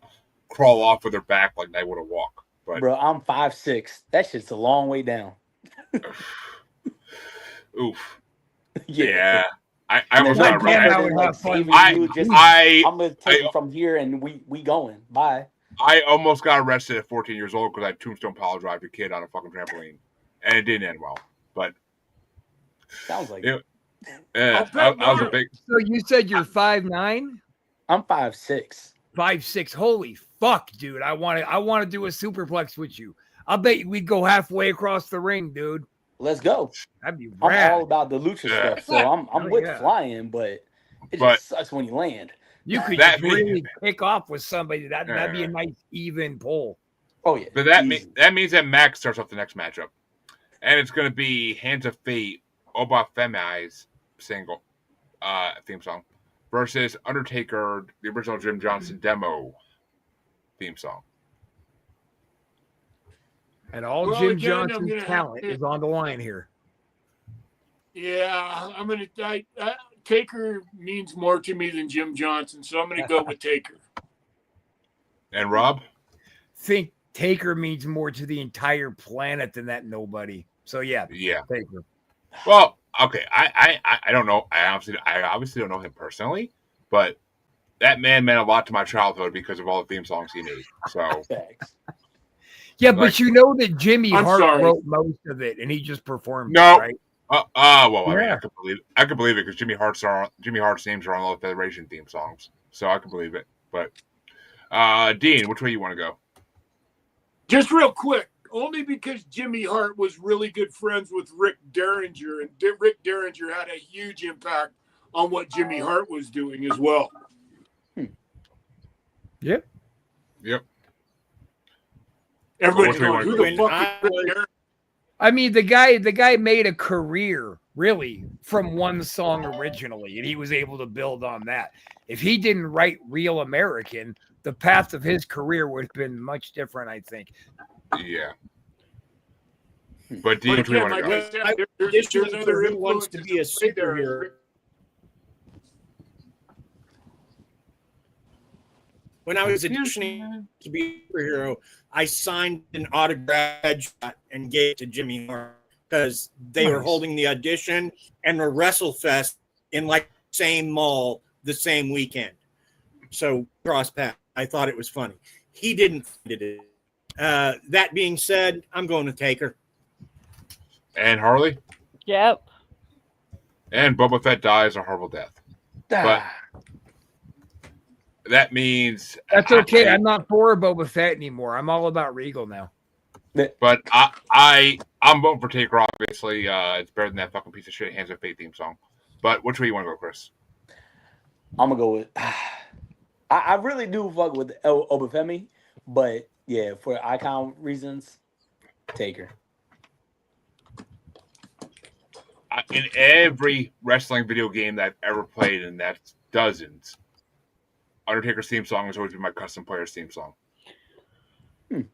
crawl off with their back like they would have walked. But bro, I'm 5'6". That shit's a long way down. Oof. Yeah. I almost got arrested. I'm gonna take it from here, and we going. Bye. I almost got arrested at 14 years old because I tombstone pile drived a kid on a fucking trampoline, and it didn't end well. But sounds like it. I was a big. So you said you're 5'9"? I'm 5'6". 5'6". Holy fuck, dude! I want to do a superplex with you. I'll bet we'd go halfway across the ring, dude. Let's go. That'd be rad. I'm all about the lucha stuff, so I'm with flying, but it just sucks when you land. You could just really pick off with somebody. That'd be a nice even pull. Oh yeah. But that means that Max starts off the next matchup, and it's going to be Hands of Fate, Oba Femai's single theme song versus Undertaker, the original Jim Johnson demo theme song. And all Jim Johnson's talent is on the line here. Yeah, Taker means more to me than Jim Johnson, so I'm gonna go with Taker. And Rob? Think Taker means more to the entire planet than that nobody. So yeah. Taker. Well, okay. I don't know. I obviously don't know him personally, but that man meant a lot to my childhood because of all the theme songs he made. So yeah, but you know that Jimmy Hart wrote most of it, and he just performed. No, right? Well, I mean, I could believe it because Jimmy Hart's names are on all the Federation theme songs, so I can believe it. But Dean, which way you want to go? Just real quick, only because Jimmy Hart was really good friends with Rick Derringer, and Rick Derringer had a huge impact on what Jimmy Hart was doing as well. Yep. Everybody's going, who the fuck is Rick Derringer? I mean, the guy made a career really from one song originally, and he was able to build on that. If he didn't write Real American, the path of his career would have been much different, I think. Yeah. But Dean, we want to go. There's other who wants to be a superhero. When I was auditioning to be a superhero, I signed an autograph headshot and gave it to Jimmy Hart because they were holding the audition and the WrestleFest in like the same mall the same weekend. So cross paths. I thought it was funny. He didn't find it. That being said, I'm going to Taker. And Harley? Yep. And Boba Fett dies a horrible death. But that means that's okay. I'm not for Boba Fett anymore. I'm all about Regal now. But I'm voting for Taker, obviously. It's better than that fucking piece of shit Hands of Fate theme song. But which way you want to go, Chris? I'm gonna go with. I really do fuck with Obafemi, but yeah, for icon reasons, Taker. In every wrestling video game that I've ever played, and that's dozens, Undertaker's theme song has always been my custom player's theme song. And,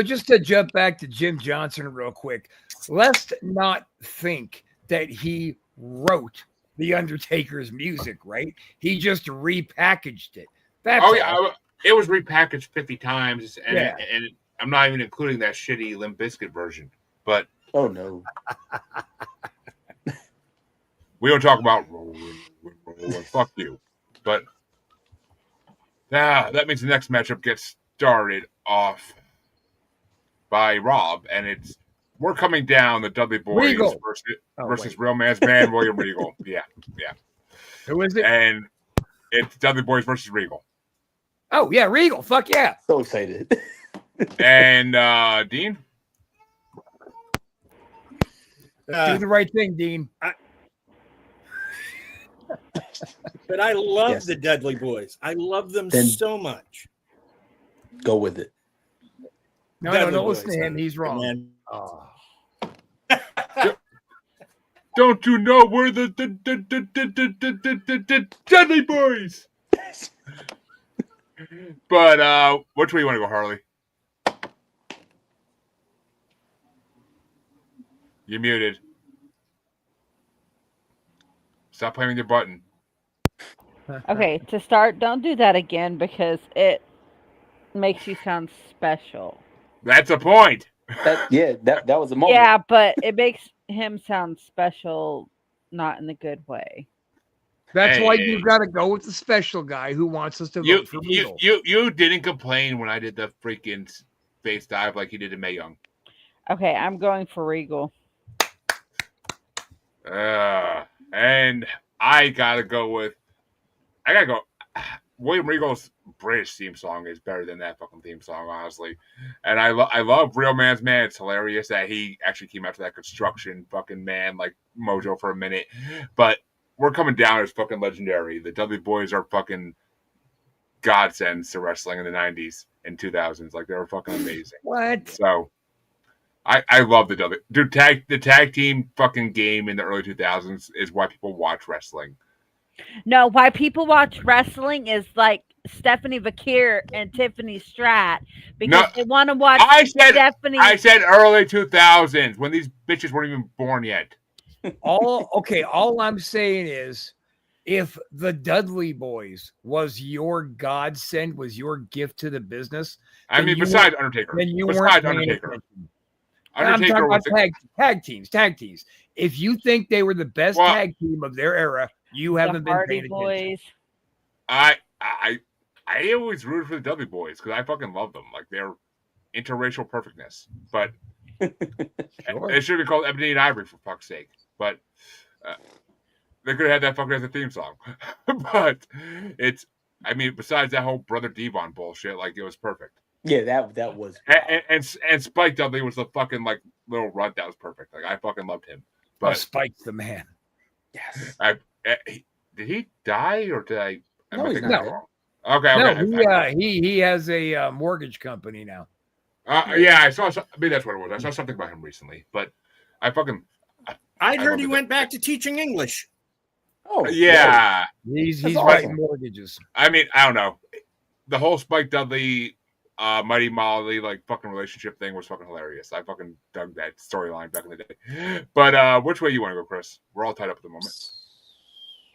just to jump back to Jim Johnson real quick, let's not think that he wrote The Undertaker's music, right? He just repackaged it. That's it was repackaged 50 times, and I'm not even including that shitty Limp Bizkit version. But oh no. We don't talk about rolling, fuck you. But that means the next matchup gets started off by Rob, and we're coming down the Dudley Boys versus Real Man's Man, William Regal. Yeah. Who is it? And it's Dudley Boys versus Regal. Oh, yeah, Regal. Fuck yeah. So excited. And Dean? Do the right thing, Dean. But I love the Dudley Boys. I love them so much. Go with it. No, don't listen to him. He's wrong. Oh. Don't you know we're the Dudley Boys? But which way you want to go, Harley? You're muted. Stop playing with your button. Okay, to start, don't do that again because it makes you sound special. That's a point. That was a moment. Yeah, but it makes him sound special, not in the good way. That's why you've got to go with the special guy who wants us to vote for Regal. You didn't complain when I did the freaking face dive like you did in Mae Young. Okay, I'm going for Regal. And I gotta go. William Regal's British theme song is better than that fucking theme song, honestly. And I love Real Man's Man. It's hilarious that he actually came after that construction fucking man like mojo for a minute. But we're coming down as fucking legendary. The Dudley Boys are fucking godsends to wrestling in the 90s and 2000s. Like, they were fucking amazing. What? So I love the Dudley. Dude, the tag team fucking game in the early 2000s is why people watch wrestling. No, why people watch wrestling is like Stephanie Vakir and Tiffany Strat because they want to watch Stephanie. I said early 2000s when these bitches weren't even born yet. All I'm saying is if the Dudley Boys was your godsend, was your gift to the business. I mean, besides Undertaker. Then you weren't Undertaker. I'm talking about tag teams. If you think they were the best tag team of their era, you haven't been paying attention. I always rooted for the Dudley Boys because I fucking love them. Like, they're interracial perfectness. But it should be called Ebony and Ivory for fuck's sake. But they could have had that fucker as a theme song. But besides that whole Brother Devon bullshit, like, it was perfect. Yeah, that was. And Spike Dudley was the fucking like little runt that was perfect. Like, I fucking loved him. But Spike's the man. Yes. Did he die or did I? No, he's not. Wrong? Okay. No, he has a mortgage company now. Yeah, I saw. Maybe that's what it was. I saw something about him recently, but I'd heard he went back to teaching English. Oh yeah, he's writing mortgages. I mean, I don't know. The whole Spike Dudley, Mighty Molly like fucking relationship thing was fucking hilarious. I fucking dug that storyline back in the day. But which way you want to go, Chris? We're all tied up at the moment.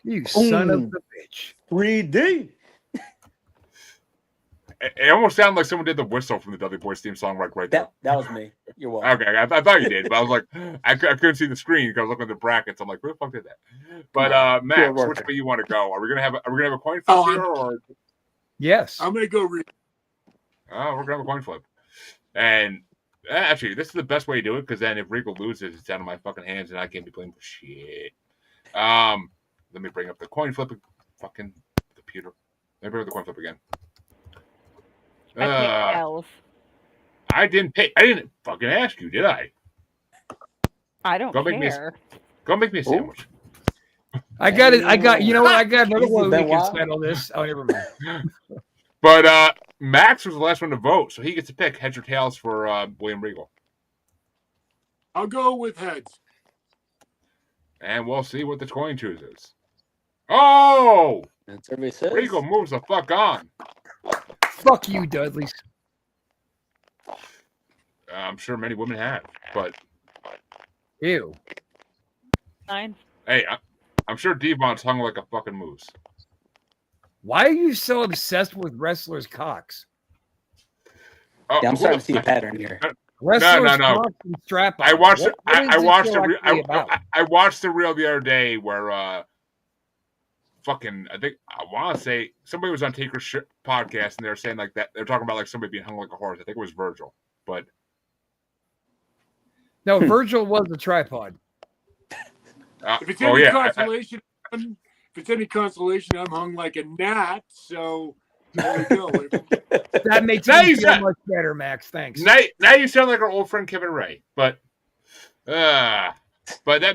You son of a bitch. 3D. It almost sounded like someone did the whistle from the Dudley Boys theme song right there. That was me. You're welcome. Okay, I thought you did, but I was like, I couldn't see the screen because I was looking at the brackets. I'm like, who the fuck did that? But Max, which way you want to go? Are we gonna have a coin flip here, or yes? I'm gonna go. Oh, we're gonna have a coin flip. And actually, this is the best way to do it because then if Regal loses, it's out of my fucking hands and I can't be playing for shit. Let me bring up the coin flip. Fucking computer. Let me bring up the coin flip again. I picked L's. I didn't fucking ask you, did I? I don't care. Go make me a sandwich. I got it. You know what? I got another one. We can settle this. Oh, never mind. But Max was the last one to vote, so he gets to pick heads or tails for William Regal. I'll go with heads. And we'll see what the coin chooses. Oh! That's what everybody says. Regal moves the fuck on. Fuck you, Dudleys. I'm sure many women have, but Ew. Fine. hey, I'm sure Devon's hung like a fucking moose. Why are you so obsessed with wrestlers' cocks? Oh, Yeah, I'm starting to see a pattern here. Wrestlers' No. cocks and strap. I watched. What I is watched this the. show actually about? I watched the reel the other day where fucking. I think I want to say somebody was on Taker's podcast and they were saying like that. They're talking about like somebody being hung like a horse. I think it was Virgil, but No, Virgil was a tripod. If it's any consolation, if it's any consolation, I'm hung like a gnat. So there we go. That makes me feel much better, Max. Thanks. Now you sound like our old friend Kevin Ray, but that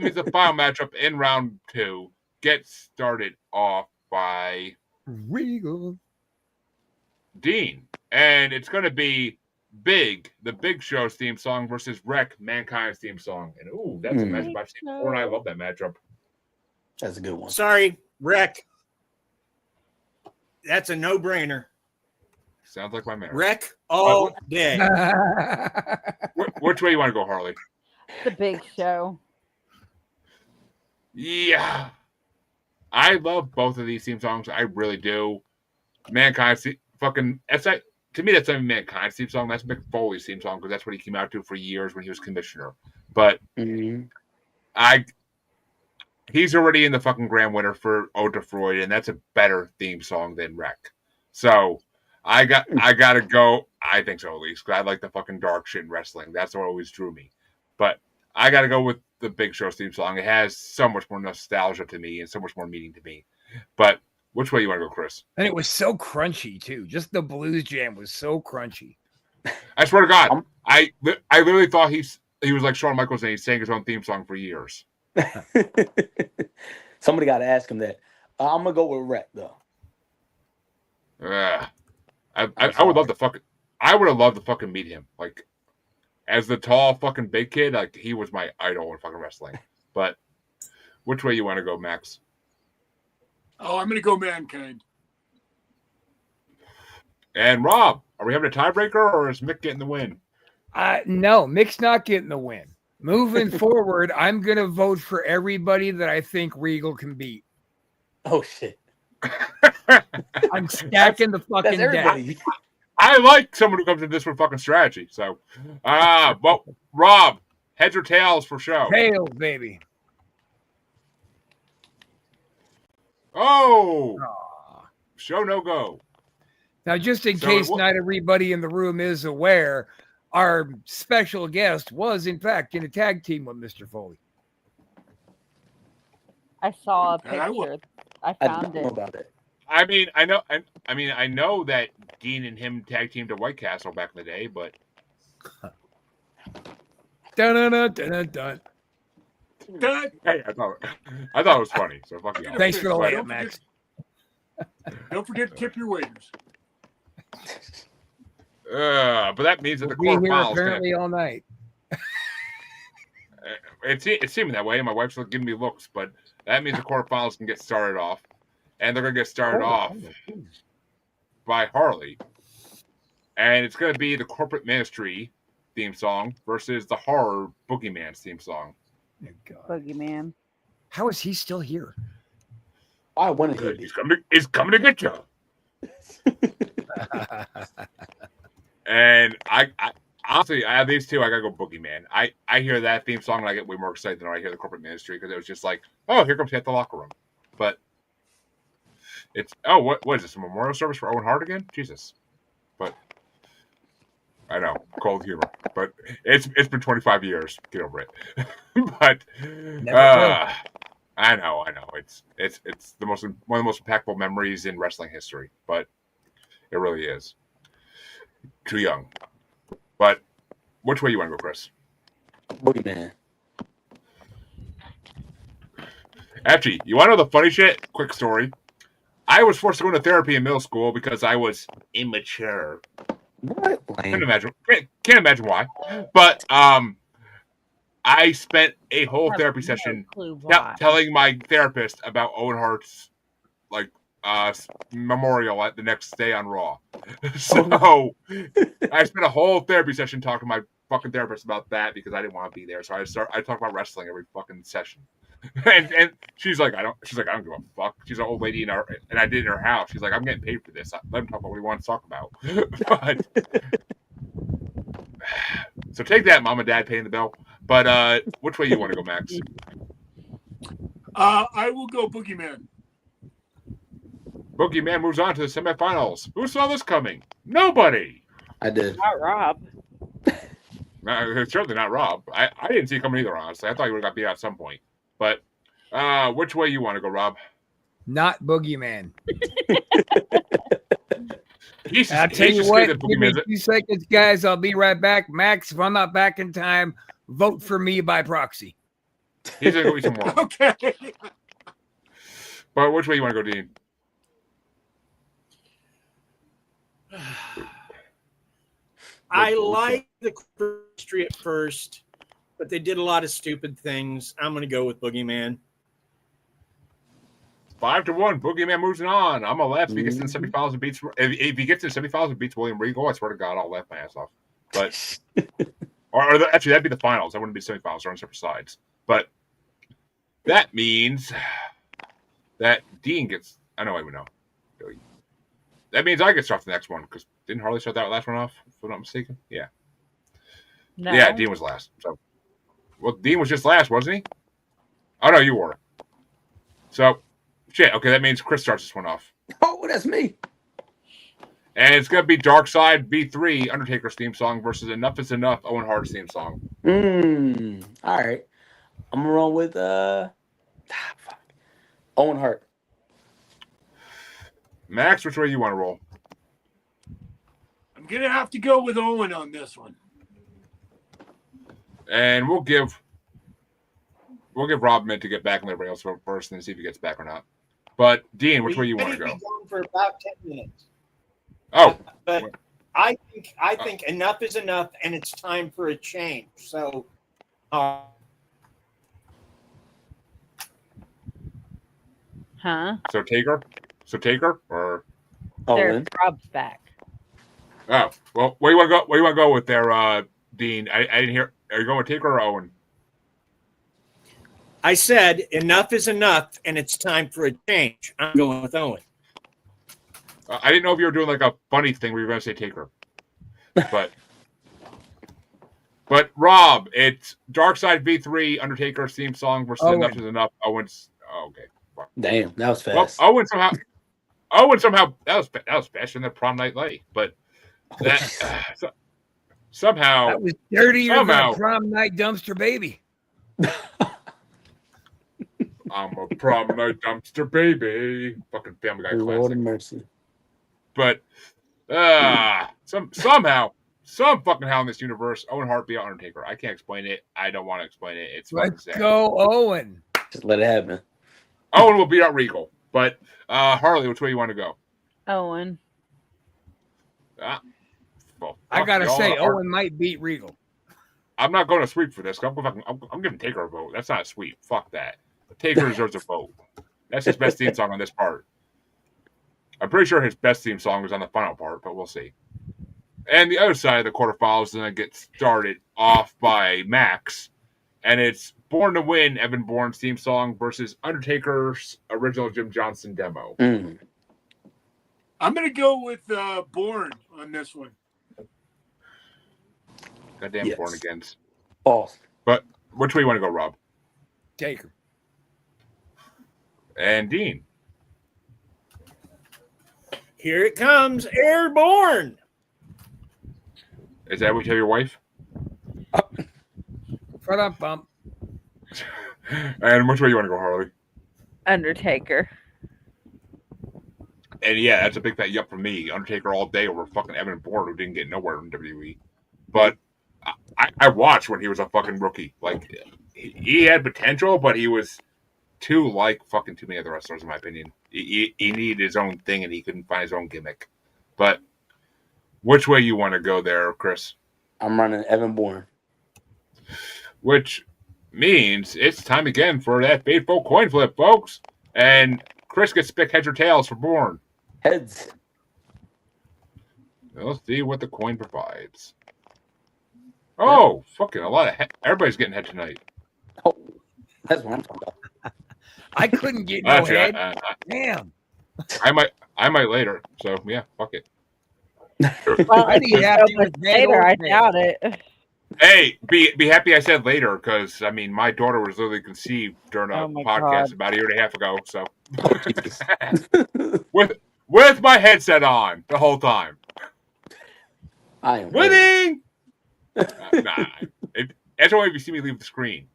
means the final matchup in round 2 gets started off by Regal, Dean, and it's going to be the Big Show's theme song versus Wreck, Mankind's theme song. And that's a matchup I've seen before, and I love that matchup. That's a good one. Sorry, Wreck. That's a no-brainer. Sounds like my marriage. Wreck all day. Which way you want to go, Harley? The Big Show. Yeah. I love both of these theme songs. I really do. Mankind's fucking... To me, that's not even Mankind's theme song. That's Mick Foley's theme song because that's what he came out to for years when he was commissioner. But he's already in the fucking grand winner for Ode to Freud, and that's a better theme song than Wreck. So I gotta go. I think so, at least. Because I like the fucking dark shit in wrestling. That's what always drew me. But I gotta go with the Big Show's theme song. It has so much more nostalgia to me and so much more meaning to me. But which way you want to go, Chris? And it was so crunchy too. Just the blues jam was so crunchy. I swear to God, I literally thought he was like Shawn Michaels and he sang his own theme song for years. Somebody got to ask him that. I'm gonna go with Wreck though. I would love to fucking. I would have loved to fucking meet him. Like as the tall fucking big kid, like he was my idol in fucking wrestling. But which way you want to go, Max? Oh, I'm going to go Mankind. And Rob, are we having a tiebreaker or is Mick getting the win? No, Mick's not getting the win. Moving forward, I'm going to vote for everybody that I think Regal can beat. Oh, shit. I'm stacking the fucking deck. I like someone who comes in this with fucking strategy. So, but Rob, heads or tails for show? Tails, baby. Oh, show no go. Now, just in case not everybody in the room is aware, our special guest was, in fact, in a tag team with Mr. Foley. I saw a picture. I found it. About it. I mean, I know that Dean and him tag teamed at White Castle back in the day, but dun dun dun dun dun. Hey, I thought it was funny. So fuck you. Thanks for the layup, Max. Don't forget to tip your waiters. But that means that the we'll quarterfinals apparently all night. It's seeming that way. My wife's giving me looks, but that means the quarterfinals can get started off, and they're gonna get started off by Harley, and it's gonna be the Corporate Ministry theme song versus the Horror Boogeyman's theme song. Boogeyman. How is he still here? I want to hear He's coming to get you. And I honestly, I have these two. I gotta go Boogeyman. I hear that theme song and I get way more excited than I hear the Corporate Ministry because it was just like, oh, here comes Hit the Locker Room. But it's what is this? A memorial service for Owen Hart again? Jesus. But I know, cold humor. But it's been 25 years. Get over it. But I know. It's one of the most impactful memories in wrestling history. But it really is. Too young. But which way you want to go, Chris? Boogeyman. Actually, you want to know the funny shit? Quick story. I was forced to go into therapy in middle school because I was immature. What? Can't imagine why. But I spent a whole therapy session telling my therapist about Owen Hart's memorial at the next day on Raw. So I spent a whole therapy session talking to my fucking therapist about that because I didn't want to be there. So I talk about wrestling every fucking session. And she's like, I don't give a fuck. She's an old lady and I did it in her house. She's like, I'm getting paid for this. Let him talk about what he wants to talk about. But so take that, mom and dad paying the bill. But which way you want to go, Max? I will go Boogeyman. Boogeyman moves on to the semifinals. Who saw this coming? Nobody. I did. Not Rob. Certainly not Rob. I didn't see it coming either, honestly. I thought he would have got beat out at some point. But which way you want to go, Rob? Not Boogeyman. I'll tell you what, give me 2 seconds, guys. I'll be right back. Max, if I'm not back in time, vote for me by proxy. He's going to go eat some more. Okay. But which way you want to go, Dean? I like the Ministry at first, but they did a lot of stupid things. I'm going to go with Boogeyman. 5-1. Boogeyman moves on. I'm gonna laugh if he gets in the semifinals and beats. If he gets in the semifinals and beats William Regal, I swear to God, I'll laugh my ass off. But actually, that'd be the finals. That wouldn't be semifinals. They're on separate sides. But that means that Dean gets. I know I would know. That means I get to start the next one because didn't Harley start that last one off? If I'm not mistaken. Yeah. No. Yeah, Dean was last. So, well, Dean was just last, wasn't he? Oh no, you were. So. Shit, okay, that means Chris starts this one off. Oh, that's me. And it's going to be Dark Side V3, Undertaker's theme song, versus Enough is Enough, Owen Hart's theme song. All right. I'm going to roll with Owen Hart. Max, which way you want to roll? I'm going to have to go with Owen on this one. And we'll give Rob a minute to get back and let everybody else vote first and then see if he gets back or not. But Dean, which way you want to go? Be gone for about 10 minutes. Oh, but I think enough is enough, and it's time for a change. So, Huh? So Taker or There's Rob's back. Oh, well, where you want to go? Where you want to go with there, Dean? I didn't hear. Are you going with Taker or Owen? I said enough is enough, and it's time for a change. I'm going with Owen. I didn't know if you were doing like a funny thing where you were going to say Taker, but Rob, it's Dark Side V3 Undertaker's theme song versus Enough is Enough. Owen's okay. Damn, that was fast. Well, Owen somehow that was faster than Prom Night Light, but that somehow that was dirtier than a Prom Night Dumpster Baby. I'm a Prom Night Dumpster Baby. Fucking Family Guy classic. Lord of mercy. But somehow, some fucking how in this universe, Owen Hart beat Undertaker. I can't explain it. I don't want to explain it. It's Let's go, Owen. Just let it happen. Owen will beat out Regal. But Harley, which way you want to go? Owen. Well, I gotta say, Owen might beat Regal. I'm not going to sweep for this. I'm giving Taker a vote. That's not a sweep. Fuck that. Taker deserves a vote. That's his best theme song on this part. I'm pretty sure his best theme song was on the final part, but we'll see. And the other side of the quarterfinals is going to get started off by Max, and it's Born to Win, Evan Bourne's theme song versus Undertaker's original Jim Johnson demo. I'm going to go with Bourne on this one. Goddamn Yes. born agains. False. But which way you want to go, Rob? Taker. And Dean. Here it comes, Airborne. Is that what you tell your wife? Front up bump. And which way you want to go, Harley? Undertaker. And yeah, that's a big fat yup for me. Undertaker all day over fucking Evan Bourne, who didn't get nowhere in WWE. But I watched when he was a fucking rookie. Like, he had potential, but he was too like fucking too many other wrestlers, in my opinion. He needed his own thing, and he couldn't find his own gimmick. But which way you want to go there, Chris? I'm running Evan Bourne. Which means it's time again for that fateful coin flip, folks. And Chris gets to pick heads or tails for Bourne. Heads. Let's see what the coin provides. Oh, fucking a lot of head. Everybody's getting head tonight. Oh, that's what I'm talking about. I couldn't get no Actually, head. Damn. I might later. So yeah, fuck it. Well, I need happy much with head later, or I tail. doubt it. Hey, be happy I said later, because I mean my daughter was literally conceived during a Oh my podcast God. about a year and a half ago. So Jesus. with my headset on the whole time. I am Winning! Nah. That's only if you see me leave the screen.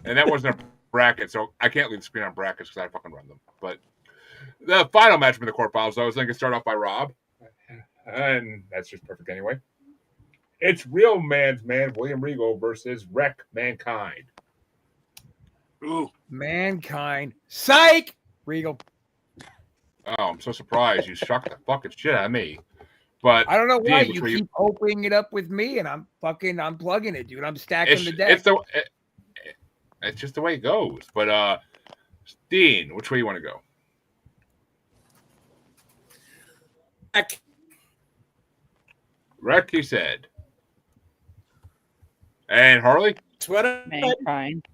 And that wasn't a bracket, so I can't leave the screen on brackets because I fucking run them. But the final match from the quarterfinals, I was going to start off by Rob. And that's just perfect anyway. It's Real Man's Man, William Regal versus Wreck Mankind. Ooh. Mankind. Psych! Regal. Oh, I'm so surprised. You shocked the fucking shit out of me. But I don't know why Dean, you which way keep opening it up with me, and I'm plugging it, dude. I'm stacking the deck. It's just the way it goes. But Dean, which way you want to go? Wreck, you said. And Harley? That's what I Mankind.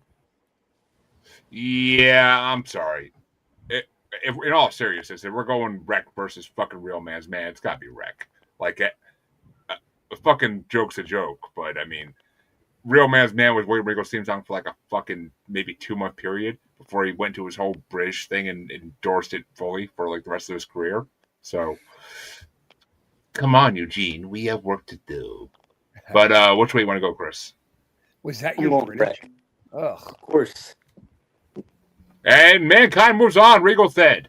Yeah, I'm sorry. If in all seriousness, if we're going Wreck versus fucking Real Man's Man, it's got to be Wreck. Like, a fucking joke's a joke, but I mean, Real Man's Man was William Regal's theme song for like a fucking maybe 2-month period before he went to his whole British thing and endorsed it fully for like the rest of his career. So, come on, Eugene, we have work to do. But which way you want to go, Chris? Was that I'm your going British? Wreck. Ugh. Of course. And Mankind moves on. Regal said.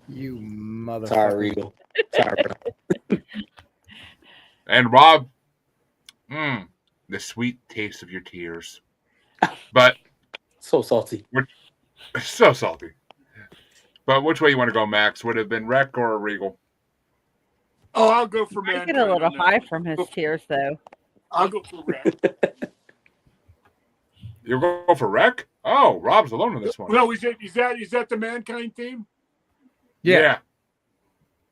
You motherfucker. Sorry, Regal. Sorry, bro. And Rob, the sweet taste of your tears. But So salty. so salty. But which way you want to go, Max? Would it have been Wreck or Regal? Oh, I'll go for I Mankind. get a little on that high one. from his tears, though. I'll go for Red. You'll go for Wreck? Oh, Rob's alone in this one. No, is that the Mankind theme? Yeah.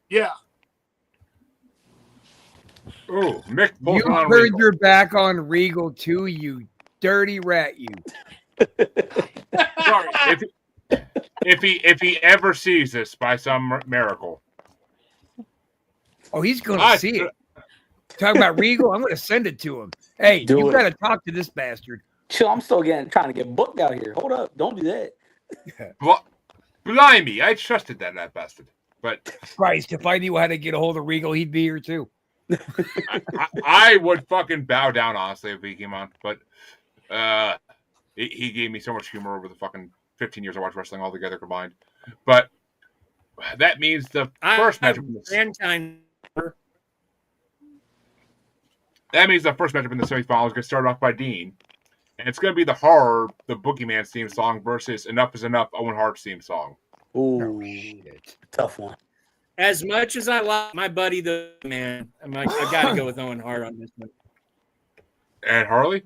Yeah. Ooh, Mick You pulls on turned Regal. your back on Regal too, you dirty rat, you. Sorry. If he ever sees this by some miracle. Oh, he's gonna I- see it. Talking about Regal, I'm gonna send it to him. Hey, Do you it. gotta talk to this bastard. Chill, I'm still trying to get booked out here. Hold up. Don't do that. Blimey, I trusted that bastard. But Christ, if I knew how to get a hold of Regal, he'd be here too. I would fucking bow down, honestly, if he came on. But he gave me so much humor over the fucking 15 years I watched wrestling all together combined. But that means the first matchup. Mankind. That means the first matchup in the semifinals gets started off by Dean. And it's going to be the Boogeyman's theme song versus Enough is Enough, Owen Hart's theme song. Ooh, Shit. tough one. As much as I like my buddy, the man, I'm like, I got to go with Owen Hart on this one. And Harley?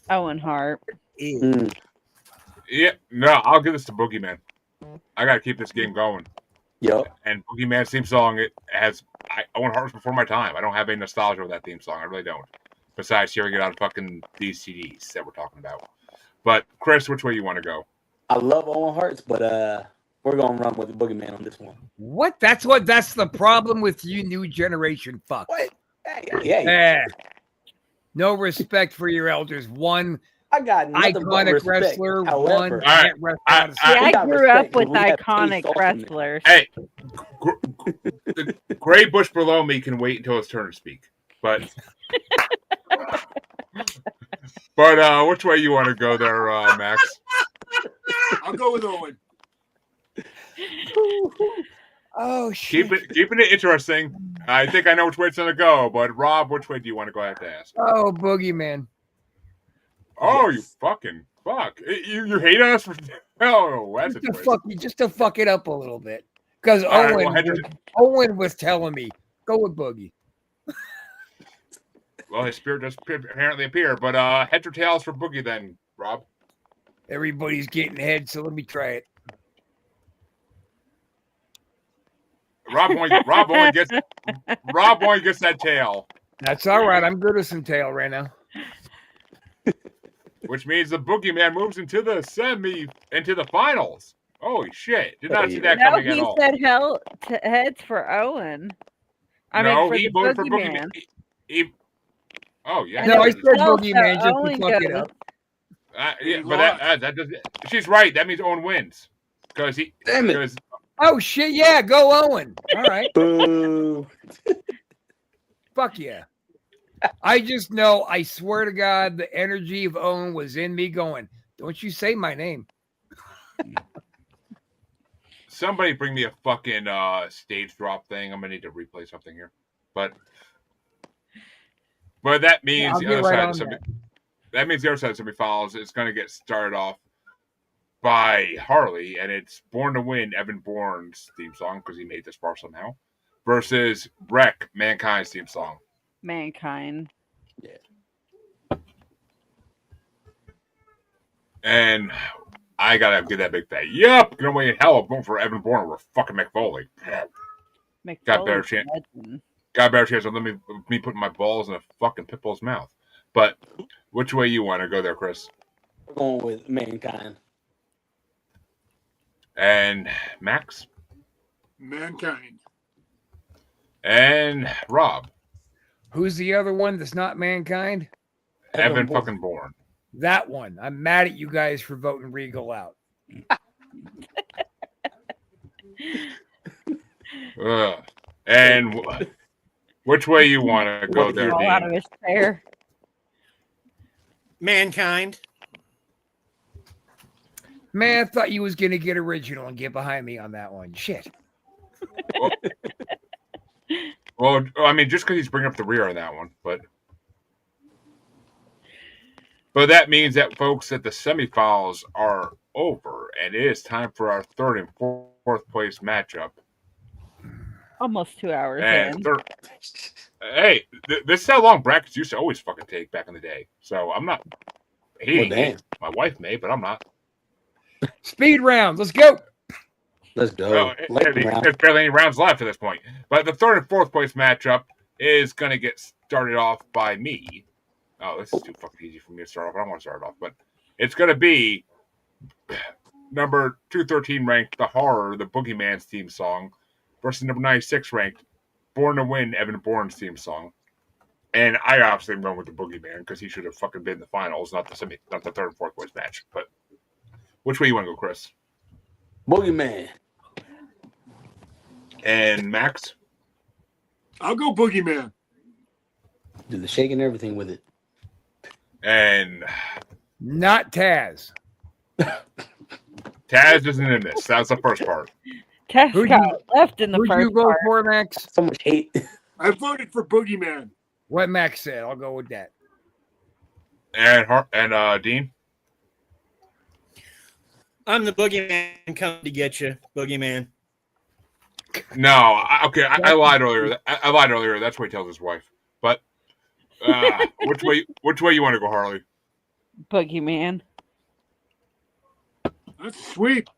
Owen Hart. Mm. Yeah, no, I'll give this to Boogeyman. I got to keep this game going. Yup. And Boogeyman's theme song, Owen Hart was before my time. I don't have any nostalgia with that theme song. I really don't. Besides hearing it on fucking these CDs that we're talking about. But Chris, which way you want to go? I love Owen Hart's, but We're gonna run with the boogeyman on this one. What? That's the problem with you new generation fucks. What? Hey. No respect for your elders. One I got nothing but iconic respect. wrestler, However, one can't wrestle out of See, I got grew respect, up with but we have iconic taste ultimate. wrestlers. Hey, the gray bush below me can wait until it's turn to speak. But which way you want to go there, Max? I'll go with Owen. Oh shit! Keeping it interesting. I think I know which way it's gonna go, but Rob, which way do you want to go? I have to ask. Oh, boogeyman. Oh, yes. You fucking fuck! You hate us for that's just to fuck it up a little bit, because Owen was telling me go with Boogie. Well, his spirit does apparently appear, but heads or tails for Boogie then, Rob. Everybody's getting head, so let me try it. Rob only gets that tail. That's all right. I'm good with some tail right now. Which means the boogeyman moves into the finals. Holy shit! Did not see that coming at all. No, he said heads for Owen. He voted for boogeyman. Oh yeah. No, I said boogeyman just to fuck it up. Yeah, but that does. She's right. That means Owen wins because he. Damn it. Oh shit! Yeah, go Owen. All right. Boo. Fuck yeah. I just know. I swear to God, the energy of Owen was in me. Going, don't you say my name. Somebody bring me a fucking stage drop thing. I'm gonna need to replay something here, but that means the other side of that means the other side of semifinals is going to get started off by Harley, and it's Born to Win, Evan Bourne's theme song, because he made this far somehow, versus Wreck, Mankind's theme song. Mankind. Yeah. And I got to give that big fat, yep, no way in hell I'm going for Evan Bourne over fucking McFoley. Got better chance. Got a better chance of me putting my balls in a fucking pitbull's mouth. But which way you want to go there, Chris? We're going with Mankind. And Max? Mankind. And Rob? Who's the other one that's not Mankind? Evan fucking Bourne. That one. I'm mad at you guys for voting Regal out. And which way you want to go there, Dean? Out of his chair. Mankind. Man, I thought you was going to get original and get behind me on that one. Shit. Well, I mean, just because he's bringing up the rear on that one, but that means that, folks, that the semifinals are over, and it is time for our third and fourth place matchup. Almost 2 hours in. Hey, this is how long brackets used to always fucking take back in the day. So I'm not hating it. My wife may, but I'm not. Speed rounds. Let's go. Let's go. There's barely any rounds left at this point. But the third and fourth place matchup is going to get started off by me. Oh, this is too fucking easy for me to start off. I don't want to start it off. But it's going to be number 213 ranked The Horror, the Boogeyman's theme song, versus number 96 ranked Born to Win, Evan Bourne's theme song. And I obviously went with the Boogeyman because he should have fucking been in the finals, not the third and fourth place match. But which way you want to go, Chris? Boogeyman. And Max? I'll go Boogeyman. Do the shake and everything with it. And not Taz. Taz isn't in this. That's the first part. Taz got left in the first part. Who'd you vote for, Max? So much hate. I voted for Boogeyman. What Max said. I'll go with that. And Dean? I'm the Boogeyman coming to get you, Boogeyman. No, I lied earlier. I lied earlier. That's what he tells his wife. But which way you want to go, Harley? Boogeyman. That's sweet.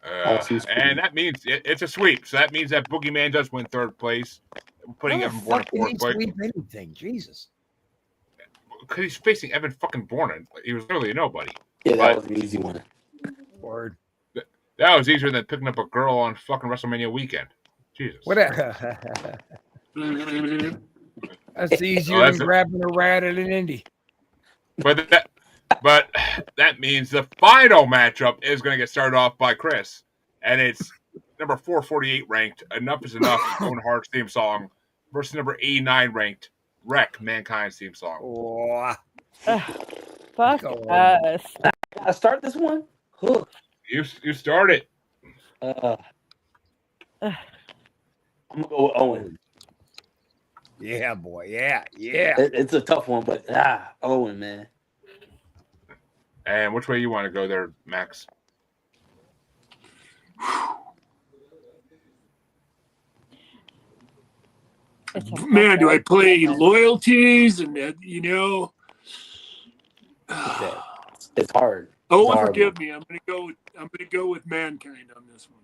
And that means it's a sweep. So that means that Boogeyman does win third place, putting Evan Bourne in fourth place. Sweep anything, Jesus. Because he's facing Evan fucking Bourne. He was literally a nobody. Yeah, that was an easy one. Word. That was easier than picking up a girl on fucking WrestleMania weekend. Jesus. What? That's easier than grabbing a rat at an indie. But that means the final matchup is going to get started off by Chris, and it's number 448 ranked Enough Is Enough, Owen Hart's theme song, versus number 89 ranked Wreck, Mankind's theme song. Oh, Fuck us. I start this one. You start it. I'm gonna go with Owen. yeah, boy. Yeah. It's a tough one, but Owen, man. And which way you want to go there, Max? Man, do I play loyalties and It's hard. Oh, It's hard, forgive me. I'm gonna go with Mankind on this one.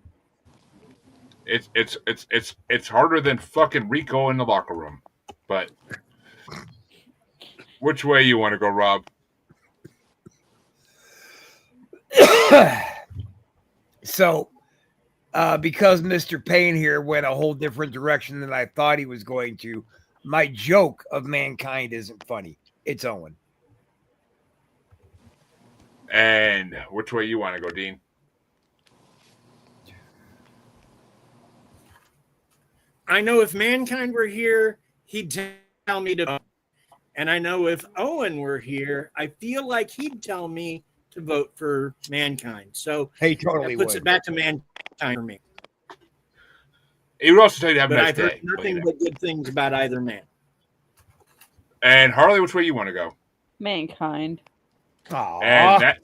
It's harder than fucking Rico in the locker room. But which way you want to go, Rob? So, because Mr. Payne here went a whole different direction than I thought he was going to, my joke of Mankind isn't funny. It's Owen. And which way you want to go, Dean? I know if Mankind were here, he'd tell me to vote. And I know if Owen were here, I feel like he'd tell me to vote for Mankind. So He totally that puts would. it back to Mankind for me. He would also tell you to have a But nice I've heard day. nothing but good things about either man. And Harley, which way you want to go? Mankind. And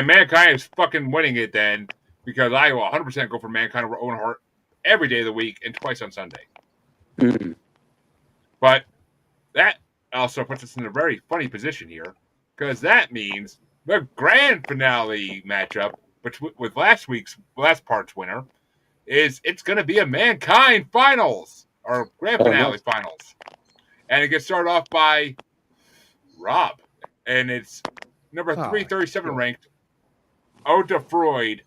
Mankind is fucking winning it then, because I will 100% go for Mankind over Owen Hart every day of the week and twice on Sunday. Mm-hmm. But that also puts us in a very funny position here, because that means the grand finale matchup with last part's winner is it's going to be a Mankind finals or grand finale finals, and it gets started off by Rob, and it's number 337 ranked Ota Freud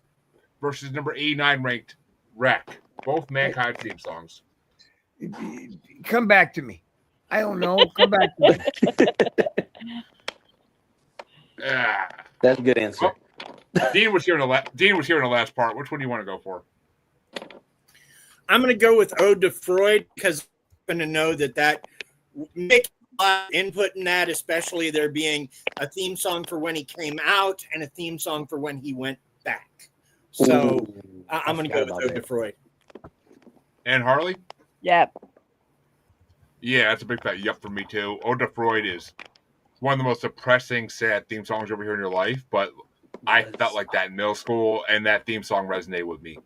versus number 89 ranked Wreck, both Mankind theme songs. Come back to me. I don't know. Come back to me. That's a good answer. Well, Dean was here in the last part. Which one do you want to go for? I'm going to go with Ode to Freud because I'm going to know that makes a lot of input in that, especially there being a theme song for when he came out and a theme song for when he went back. So I'm going to go with Ode to Freud. And Harley? Yep. Yeah, that's a big fat yup for me too. Ode to Freud is one of the most depressing, sad theme songs you ever hear in your life, but I felt like that in middle school, and that theme song resonated with me.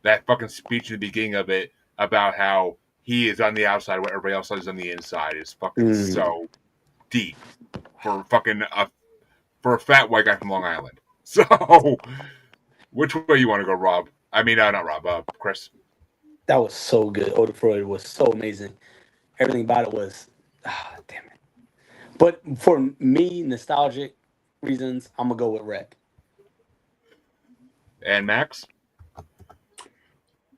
That fucking speech in the beginning of it about how he is on the outside, what everybody else is on the inside, is fucking so deep for for a fat white guy from Long Island. So, which way you want to go, Rob? I mean, not Rob, Chris. That was so good. Ode to Freud was so amazing. Everything about it was, damn it. But for me, nostalgic reasons, I'm gonna go with Wreck. And Max?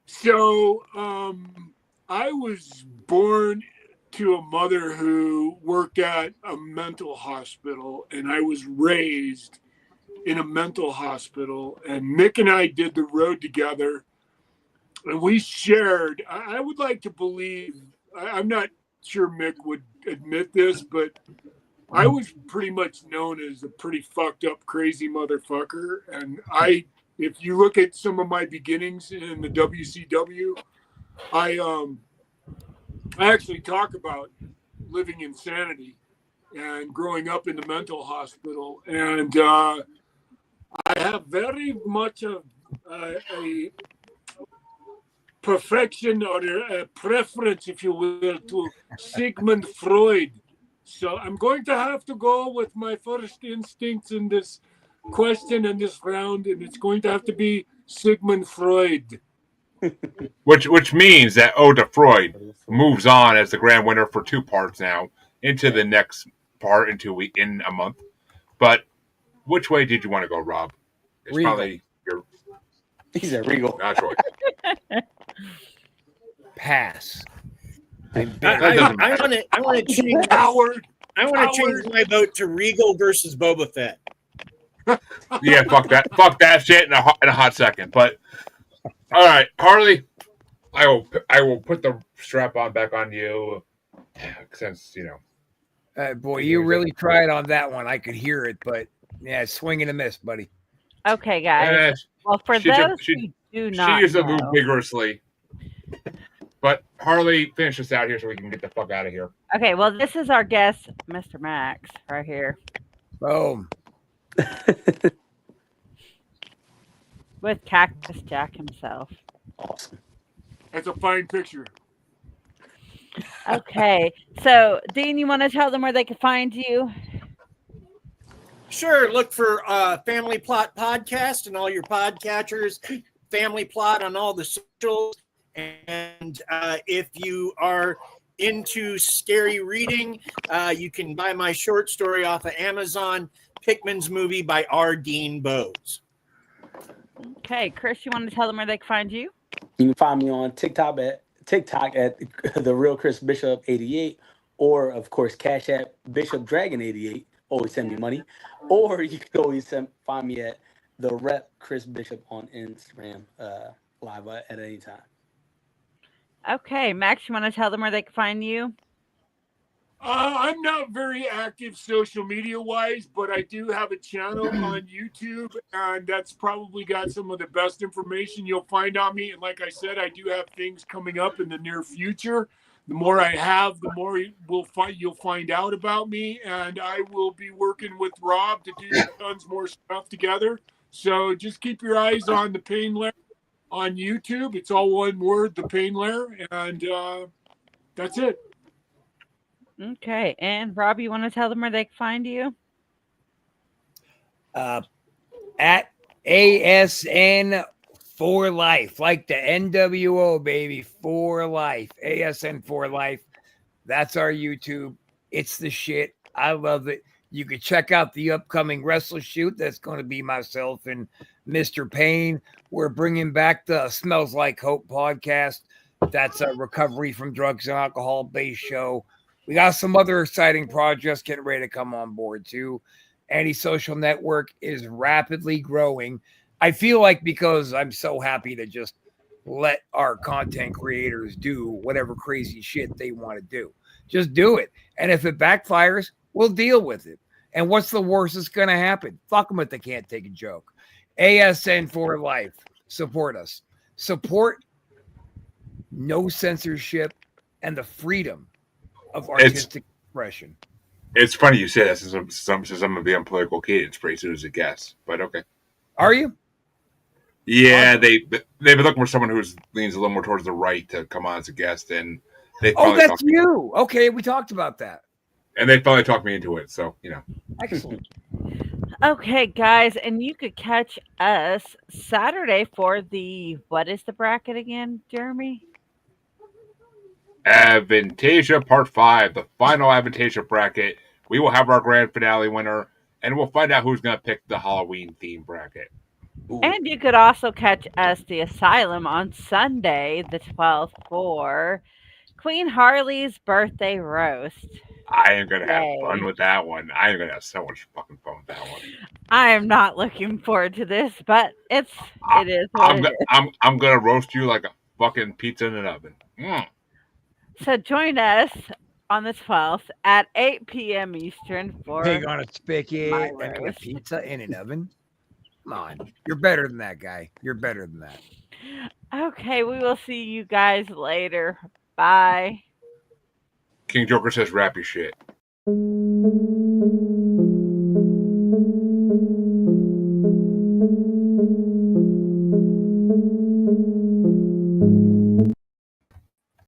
So, I was born to a mother who worked at a mental hospital, and I was raised in a mental hospital. And Mick and I did the road together, and we shared. I would like to believe, I'm not sure Mick would admit this, but I was pretty much known as a pretty fucked up, crazy motherfucker. And if you look at some of my beginnings in the WCW, I actually talk about living insanity and growing up in the mental hospital. And I have very much a perfection or a preference, if you will, to Sigmund Freud. So I'm going to have to go with my first instincts in this question and this round, and it's going to have to be Sigmund Freud. Which means that Ode to Freud moves on as the grand winner for 2 parts now into the next part in a month. But which way did you want to go, Rob? It's Regal. probably your He's a Regal. Not Troy. Pass. I want to change. Howard. I want to change my vote to Regal versus Boba Fett. Yeah, fuck that shit in a hot second. But all right, Harley, I will put the strap on back on you, since Boy, you really tried on that one. I could hear it, but yeah, swing and a miss, buddy. Okay, guys. Well, for those who do not she used the know, move vigorously. But Harley, finish this out here so we can get the fuck out of here. okay, well, this is our guest, Mr. Max, right here, Boom. with Cactus Jack himself. Awesome. That's a fine picture. Okay, so Dean, you want to tell them where they can find you? Sure, look for Family Plot Podcast and all your podcatchers. Family Plot on all the socials. And if you are into scary reading, you can buy my short story off of Amazon, Pickman's Movie by R. Dean Bowes. Okay, Chris, you want to tell them where they can find you? You can find me on TikTok at the real Chris Bishop 88, or of course Cash App Bishop Dragon 88. Always send me money, or you can always find me at the Rep Chris Bishop on Instagram, live at any time. Okay, Max, you want to tell them where they can find you? I'm not very active social media wise, but I do have a channel on YouTube, and that's probably got some of the best information you'll find on me. And like I said, I do have things coming up in the near future. The more I have, the more you'll find out about me, and I will be working with Rob to do tons more stuff together. So just keep your eyes on the Pain Lair on YouTube. It's all one word, the Pain Lair, and that's it. Okay, and Rob, you want to tell them where they can find you? At ASN for life, like the NWO, baby, for life. ASN for life. That's our YouTube. It's the shit. I love it. You can check out the upcoming wrestler shoot. That's going to be myself and Mr. Payne. We're bringing back the Smells Like Hope podcast. That's a recovery from drugs and alcohol based show. We got some other exciting projects getting ready to come on board too. Anti-Social Network is rapidly growing. I feel like because I'm so happy to just let our content creators do whatever crazy shit they want to do. Just do it. And if it backfires, we'll deal with it. And what's the worst that's going to happen? Fuck them if they can't take a joke. ASN for life. Support us. Support no censorship and the freedom of artistic expression. It's funny you say that since I'm going to be on political cadence pretty soon as a guest. But okay. Are you? Yeah, they've been looking for someone who leans a little more towards the right to come on as a guest, and they that's you. Okay, we talked about that. And they finally talked me into it, so Excellent. Okay, guys, and you could catch us Saturday for what is the bracket again, Jeremy? Avantasia Part 5, the final Avantasia bracket. We will have our grand finale winner, and we'll find out who's going to pick the Halloween theme bracket. Ooh. And you could also catch us, the Asylum, on Sunday, the 12th, for Queen Harley's birthday roast. I am going to have fun with that one. I am going to have so much fucking fun with that one. I am not looking forward to this, but it is what it is. I'm going to roast you like a fucking pizza in an oven. So join us on the 12th at 8 p.m. Eastern for Pig on a spigot my and a roast. pizza in an oven. Come on. You're better than that, guy. You're better than that. Okay, we will see you guys later. Bye. King Joker says rappy shit.